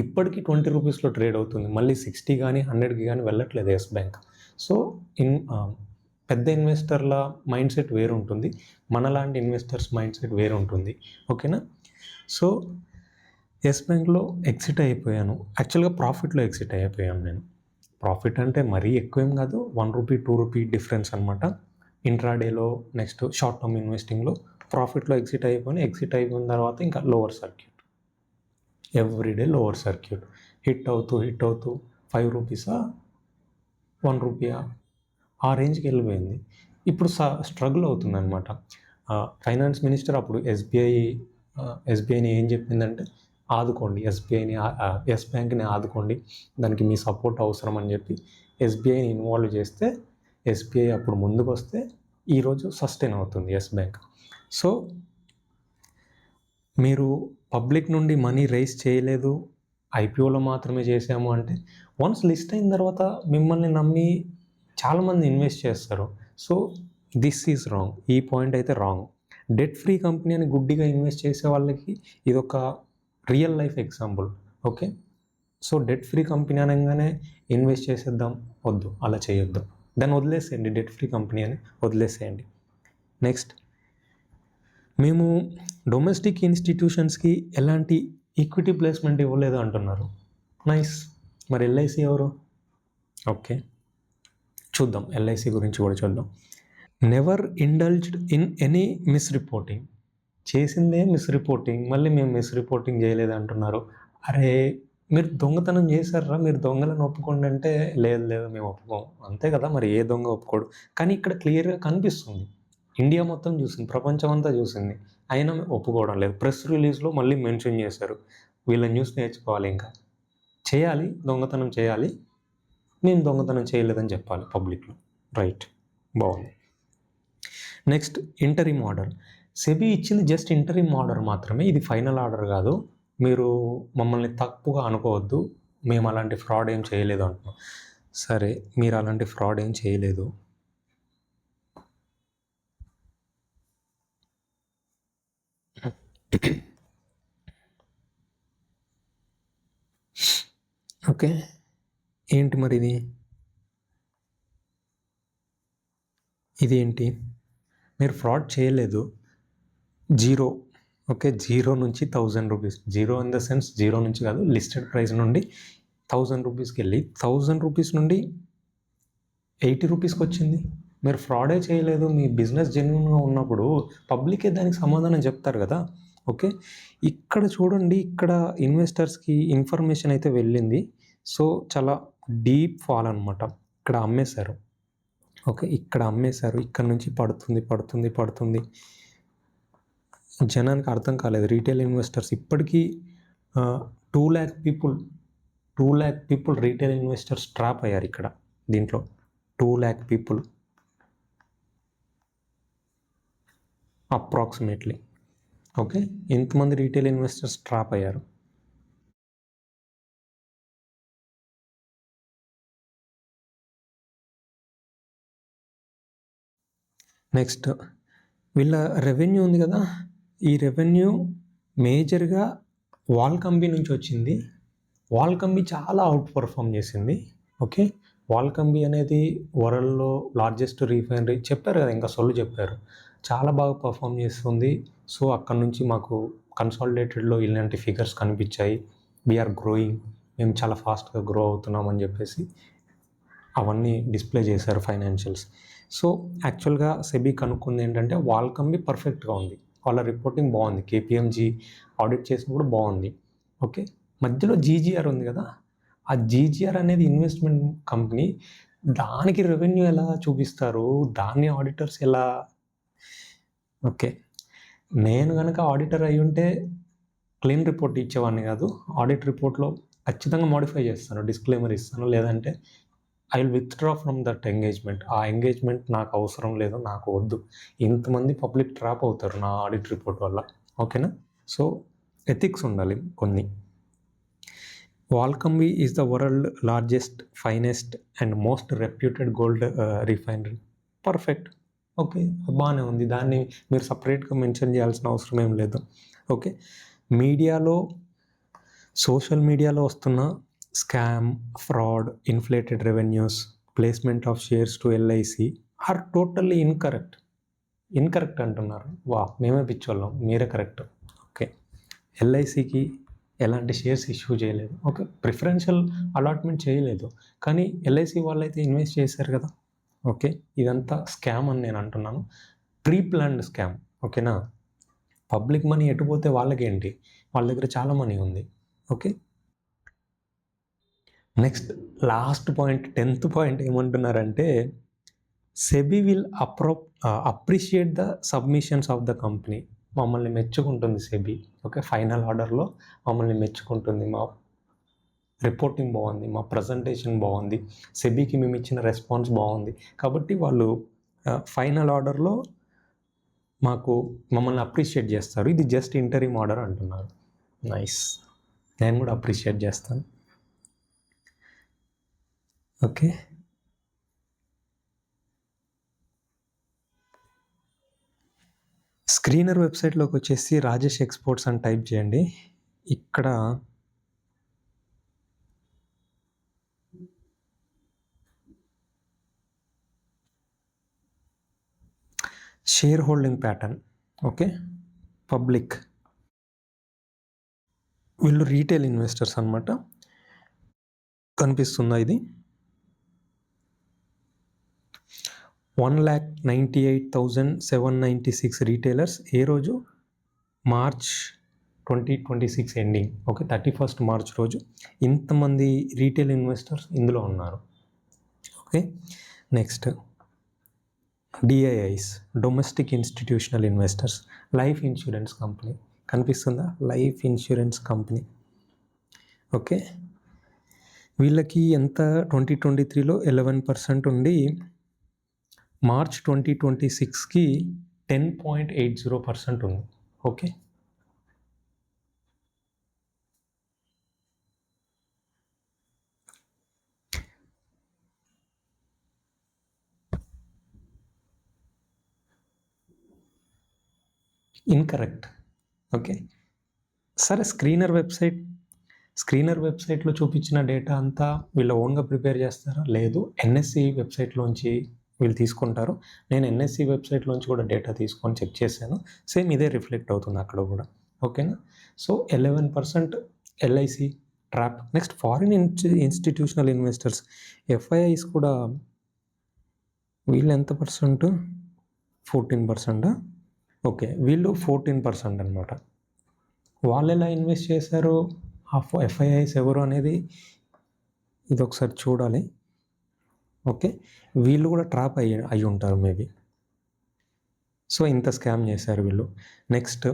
ఇప్పటికీ 20 రూపీస్లో ట్రేడ్ అవుతుంది. మళ్ళీ 60 కానీ 100కి కానీ వెళ్ళట్లేదు ఎస్ బ్యాంక్. సో పెద్ద ఇన్వెస్టర్ల మైండ్ సెట్ వేరు ఉంటుంది, మనలాంటి ఇన్వెస్టర్స్ మైండ్ సెట్ వేరు ఉంటుంది. ఓకేనా? సో ఎస్ బ్యాంక్లో ఎగ్జిట్ అయిపోయాను. యాక్చువల్గా ప్రాఫిట్లో ఎగ్జిట్ అయిపోయాను నేను. ప్రాఫిట్ అంటే మరీ ఎక్కువేం కాదు, 1 రూపీ 2 రూపీ డిఫరెన్స్ అనమాట. ఇంట్రాడేలో నెక్స్ట్ షార్ట్ టర్మ్ ఇన్వెస్టింగ్లో ప్రాఫిట్లో ఎగ్జిట్ అయిపోయిన తర్వాత ఇంకా lower circuit, everyday lower circuit, hit అవుతూ 5 రూపీసా 1 రూపీయా ఆ రేంజ్కి వెళ్ళిపోయింది. ఇప్పుడు స్ట్రగుల్ అవుతుంది అనమాట. ఫైనాన్స్ మినిస్టర్ అప్పుడు ఎస్బీఐని ఏం చెప్పిందంటే, ఆదుకోండి ఎస్ బ్యాంక్ని ఆదుకోండి, దానికి మీ సపోర్ట్ అవసరం అని చెప్పి ఎస్బీఐని ఇన్వాల్వ్ చేస్తే, ఎస్బీఐ అప్పుడు ముందుకు వస్తే ఈరోజు సస్టైన్ అవుతుంది ఎస్ బ్యాంక్. సో మీరు పబ్లిక్ నుండి మనీ రైజ్ చేయలేదు, ఐపీఓలో మాత్రమే చేసాము అంటే, వన్స్ లిస్ట్ అయిన తర్వాత మిమ్మల్ని నమ్మి చాలామంది ఇన్వెస్ట్ చేస్తారు. So this is wrong. ఈ పాయింట్ అయితే రాంగ్. డెట్ ఫ్రీ కంపెనీ అని గుడ్డిగా ఇన్వెస్ట్ చేసే వాళ్ళకి ఇదొక real life example. Okay? So det free company అనగానే ఇన్వెస్ట్ చేసేద్దాం, వద్దు, అలా చేయొద్దు. దాన్ని వదిలేసేయండి, డెట్ ఫ్రీ కంపెనీ అని వదిలేసేయండి. నెక్స్ట్, మేము డొమెస్టిక్ ఇన్స్టిట్యూషన్స్కి ఎలాంటి ఈక్విటీ ప్లేస్మెంట్ ఇవ్వలేదు అంటున్నారు. నైస్. మరి ఎల్ఐసి ఎవరు? ఓకే, చూద్దాం, ఎల్ఐసి గురించి కూడా చూద్దాం. Never indulged in any miss reporting. చేసిందే మిస్ రిపోర్టింగ్, మళ్ళీ మేము మిస్ రిపోర్టింగ్ చేయలేదు అంటున్నారు. అరే మీరు దొంగతనం చేశారా, మీరు దొంగలను ఒప్పుకోండి అంటే, లేదు మేము ఒప్పుకోం. అంతే కదా, మరి ఏ దొంగ ఒప్పుకోడు? కానీ ఇక్కడ క్లియర్గా కనిపిస్తుంది, ఇండియా మొత్తం చూసింది, ప్రపంచం అంతా చూసింది, అయినా ఒప్పుకోవడం లేదు. ప్రెస్ రిలీజ్లో మళ్ళీ మెన్షన్ చేశారు, వీళ్ళ న్యూస్ నేర్చుకోవాలి, ఇంకా చేయాలి, దొంగతనం చేయాలి, మేము దొంగతనం చేయలేదని చెప్పాలి పబ్లిక్లో. రైట్, బాగుంది. Next, interim order. సెబీ ఇచ్చింది జస్ట్ ఇంటరిమ్ ఆర్డర్ మాత్రమే, ఇది ఫైనల్ ఆర్డర్ కాదు. మీరు మమ్మల్ని తప్పుగా అనుకోవద్దు, మేము అలాంటి ఫ్రాడ్ ఏం చేయలేదు అంటున్నాం. సరే, మీరు అలాంటి ఫ్రాడ్ ఏం చేయలేదు. ఓకే, ఏంటి మరి ఇదేంటి? మీరు ఫ్రాడ్ చేయలేదు. జీరో, ఓకే, 0 నుంచి 1000 rupees, zero in the sense zero నుంచి కాదు, లిస్టెడ్ ప్రైస్ నుండి 1000 రూపీస్కి వెళ్ళి 1000 రూపీస్ నుండి 80 రూపీస్కి వచ్చింది. మీరు ఫ్రాడే చేయలేదు. మీ బిజినెస్ జెన్యూన్గా ఉన్నప్పుడు పబ్లికే దానికి సమాధానం చెప్తారు కదా. ఓకే, ఇక్కడ చూడండి, ఇక్కడ ఇన్వెస్టర్స్కి ఇన్ఫర్మేషన్ అయితే వెళ్ళింది. సో చాలా డీప్ ఫాల్ అనమాట. ఇక్కడ అమ్మేశారు. ఓకే, ఇక్కడ అమ్మేశారు, ఇక్కడ నుంచి పడుతుంది. జనానికి అర్థం కాలేదు, రీటైల్ ఇన్వెస్టర్స్ ఇప్పటికీ 2 lakh people retail investors trap అయ్యారు ఇక్కడ. దీంట్లో 2 lakh పీపుల్ అప్రాక్సిమేట్లీ. ఓకే, ఎంతమంది రీటైల్ ఇన్వెస్టర్స్ ట్రాప్ అయ్యారు? నెక్స్ట్, వీళ్ళ రెవెన్యూ ఉంది కదా, ఈ రెవెన్యూ మేజర్గా వాల్కంబీ నుంచి వచ్చింది. వాల్కంబీ చాలా అవుట్ పర్ఫామ్ చేసింది. ఓకే, వాల్కంబీ అనేది వరల్డ్లో లార్జెస్ట్ రీఫైనరీ చెప్పారు కదా, ఇంకా సొల్లు చెప్పారు. చాలా బాగా పర్ఫామ్ చేస్తుంది. సో అక్కడ నుంచి మాకు కన్సాలిడేటెడ్లో ఇలాంటి ఫిగర్స్ కనిపించాయి. వీఆర్ గ్రోయింగ్, మేము చాలా ఫాస్ట్గా గ్రో అవుతున్నాం అని చెప్పేసి అవన్నీ డిస్ప్లే చేశారు ఫైనాన్షియల్స్. సో యాక్చువల్గా సెబీ కనుక్కుంది ఏంటంటే వాల్కమ్బి పర్ఫెక్ట్గా ఉంది, వాళ్ళ రిపోర్టింగ్ బాగుంది, కేపీఎంజీ ఆడిట్ చేసినప్పుడు బాగుంది. ఓకే, మధ్యలో జీజీఆర్ ఉంది కదా, ఆ జీజీఆర్ అనేది ఇన్వెస్ట్మెంట్ కంపెనీ, దానికి రెవెన్యూ ఎలా చూపిస్తారు, దాన్ని ఆడిటర్స్ ఎలా? ఓకే, నేను కనుక ఆడిటర్ అయి ఉంటే క్లీన్ రిపోర్ట్ ఇచ్చేవాడిని కాదు, ఆడిట్ రిపోర్ట్లో ఖచ్చితంగా మోడిఫై చేస్తాను, డిస్క్లైమర్ ఇస్తాను, లేదంటే I will withdraw from that engagement. ఆ ఎంగేజ్మెంట్ నాకు అవసరం లేదు, నాకు వద్దు. ఇంతమంది పబ్లిక్ ట్రాప్ అవుతారు నా ఆడిట్ రిపోర్ట్ వల్ల. ఓకేనా? సో ఎథిక్స్ ఉండాలి కొన్ని. Valcambi is the world largest, finest and most reputed gold refinery. Perfect, okay, బాగానే ఉంది, దాన్ని మీరు సపరేట్గా మెన్షన్ చేయాల్సిన అవసరం ఏం లేదు. ఓకే, మీడియాలో, సోషల్ మీడియాలో వస్తున్న scam, fraud, inflated revenues, placement of shares to LIC are totally incorrect అంటున్నారు. మేమే పిచ్చోళ్ళం, మీరే కరెక్ట్. ఓకే, ఎల్ఐసికి ఎలాంటి షేర్స్ ఇష్యూ చేయలేదు, ఓకే, ప్రిఫరెన్షియల్ అలాట్మెంట్ చేయలేదు, కానీ ఎల్ఐసి వాళ్ళైతే ఇన్వెస్ట్ చేశారు కదా. ఓకే, ఇదంతా స్కామ్ అని నేను అంటున్నాను, ప్రీ ప్లాన్డ్ స్కామ్. ఓకేనా? పబ్లిక్ మనీ ఎటుపోతే వాళ్ళకేంటి, వాళ్ళ దగ్గర చాలా మనీ ఉంది. Okay, next last point, 10th point ఏమంటున్నారంటే SEBI will appreciate the submissions of the company. మమ్మల్ని మెచ్చుకుంటుంది సెబీ. ఓకే, ఫైనల్ ఆర్డర్లో మమ్మల్ని మెచ్చుకుంటుంది, మా రిపోర్టింగ్ బాగుంది, మా ప్రజెంటేషన్ బాగుంది, సెబీకి మేము ఇచ్చిన రెస్పాన్స్ బాగుంది, కాబట్టి వాళ్ళు ఫైనల్ ఆర్డర్లో మమ్మల్ని అప్రిషియేట్ చేస్తారు. ఇది జస్ట్ ఇంటరిమ్ ఆర్డర్ అంటున్నారు. నైస్, నేను కూడా అప్రిషియేట్ చేస్తాను. ఓకే, స్క్రీనర్ వెబ్సైట్లోకి వచ్చేసి రాజేష్ ఎక్స్పోర్ట్స్ అని టైప్ చేయండి. ఇక్కడ share holding pattern, okay, public, వీళ్ళు రీటైల్ ఇన్వెస్టర్స్ అనమాట. కనిపిస్తుందా ఇది? 1,98,796 రీటైలర్స్. ఏ రోజు? March 2026 ending. Okay, 31st March రోజు ఇంతమంది రీటైల్ ఇన్వెస్టర్స్ ఇందులో ఉన్నారు. Okay, next DIIs, domestic institutional investors, life insurance company. కనిపిస్తుందా? Life insurance company. ఓకే, వీళ్ళకి ఎంత 2023లో 11% ఉండి మార్చ్ 2026కి 10.80% ఉంది. Okay, incorrect. ఓకే, సరే, స్క్రీనర్ వెబ్సైట్లో చూపించిన డేటా అంతా వీళ్ళ ఓన్గా ప్రిపేర్ చేస్తారా? లేదు, ఎన్ఎస్సి వెబ్సైట్లోంచి వీళ్ళు తీసుకుంటారు. నేను ఎన్ఎస్సి వెబ్సైట్లోంచి కూడా డేటా తీసుకొని చెక్ చేశాను, సేమ్ ఇదే రిఫ్లెక్ట్ అవుతుంది అక్కడ కూడా. ఓకేనా? So 11% LIC trap. Next foreign institutional investors, FIIs కూడా వీళ్ళు ఎంత పర్సెంట్? 14%. ఓకే, వీళ్ళు 14% అనమాట. వాళ్ళు ఎలా ఇన్వెస్ట్ చేశారు, ఆ ఎఫ్ఐఐస్ ఎవరు అనేది ఇది ఒకసారి చూడాలి. ఓకే, వీళ్ళు కూడా ట్రాప్ అయ్యి ఉంటారు మేబీ. సో ఇంత స్కామ్ చేశారు వీళ్ళు. నెక్స్ట్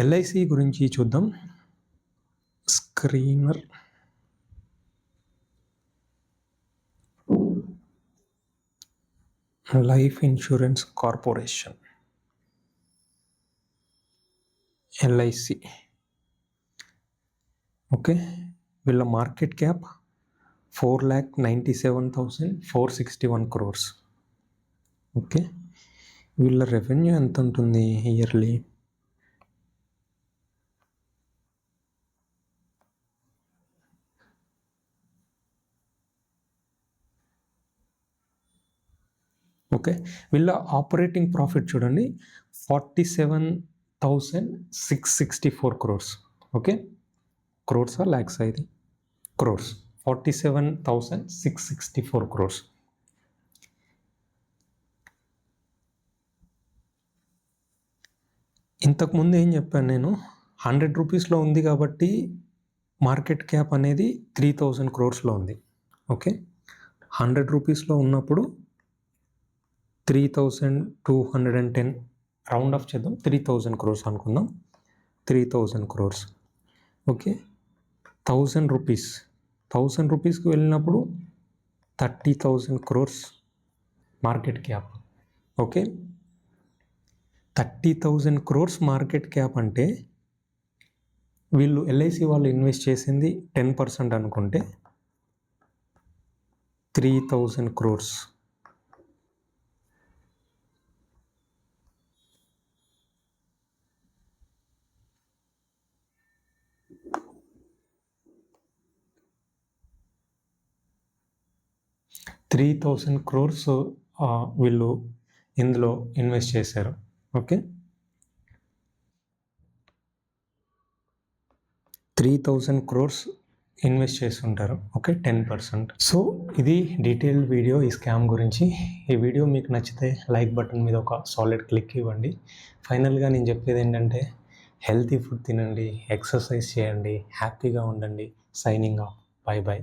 ఎల్ఐసి గురించి చూద్దాం. Screener, life insurance corporation, LIC. Okay, వీళ్ళ మార్కెట్ క్యాప్ 4,97,461 crores. ఓకే, వీళ్ళ రెవెన్యూ ఎంత ఉంటుంది ఇయర్లీ? ఓకే, వీళ్ళ ఆపరేటింగ్ ప్రాఫిట్ చూడండి 47,664 crores. ఓకే, క్రోర్సా ల్యాక్సా? ఇది క్రోర్స్. 47,664 crores. ఇంతకుముందు ఏం చెప్పాను నేను, 100 రూపీస్లో ఉంది కాబట్టి మార్కెట్ క్యాప్ అనేది 3,000 crores ఉంది. ఓకే, 100 రూపీస్లో ఉన్నప్పుడు 3,210 రౌండ్ ఆఫ్ చేద్దాం, 3,000 crores అనుకుందాం. 3,000 crores. ఓకే, 1,000 రూపీస్కి వెళ్ళినప్పుడు 30,000 crores market cap. Okay, 30,000 crores market cap అంటే వీళ్ళు ఎల్ఐసి వాళ్ళు ఇన్వెస్ట్ చేసింది 10% అనుకుంటే 3,000 crores. $3,000 crores వీళ్ళు ఇందులో ఇన్వెస్ట్ చేశారు. ఓకే, 3,000 crores ఇన్వెస్ట్ చేస్తుంటారు. ఓకే, 10%. సో ఇది డీటెయిల్డ్ వీడియో ఈ స్కామ్ గురించి. ఈ వీడియో మీకు నచ్చితే లైక్ బటన్ మీద ఒక సాలిడ్ క్లిక్ ఇవ్వండి. ఫైనల్గా నేను చెప్పేది ఏంటంటే, హెల్తీ ఫుడ్ తినండి, ఎక్సర్సైజ్ చేయండి, హ్యాపీగా ఉండండి. Signing off. By by.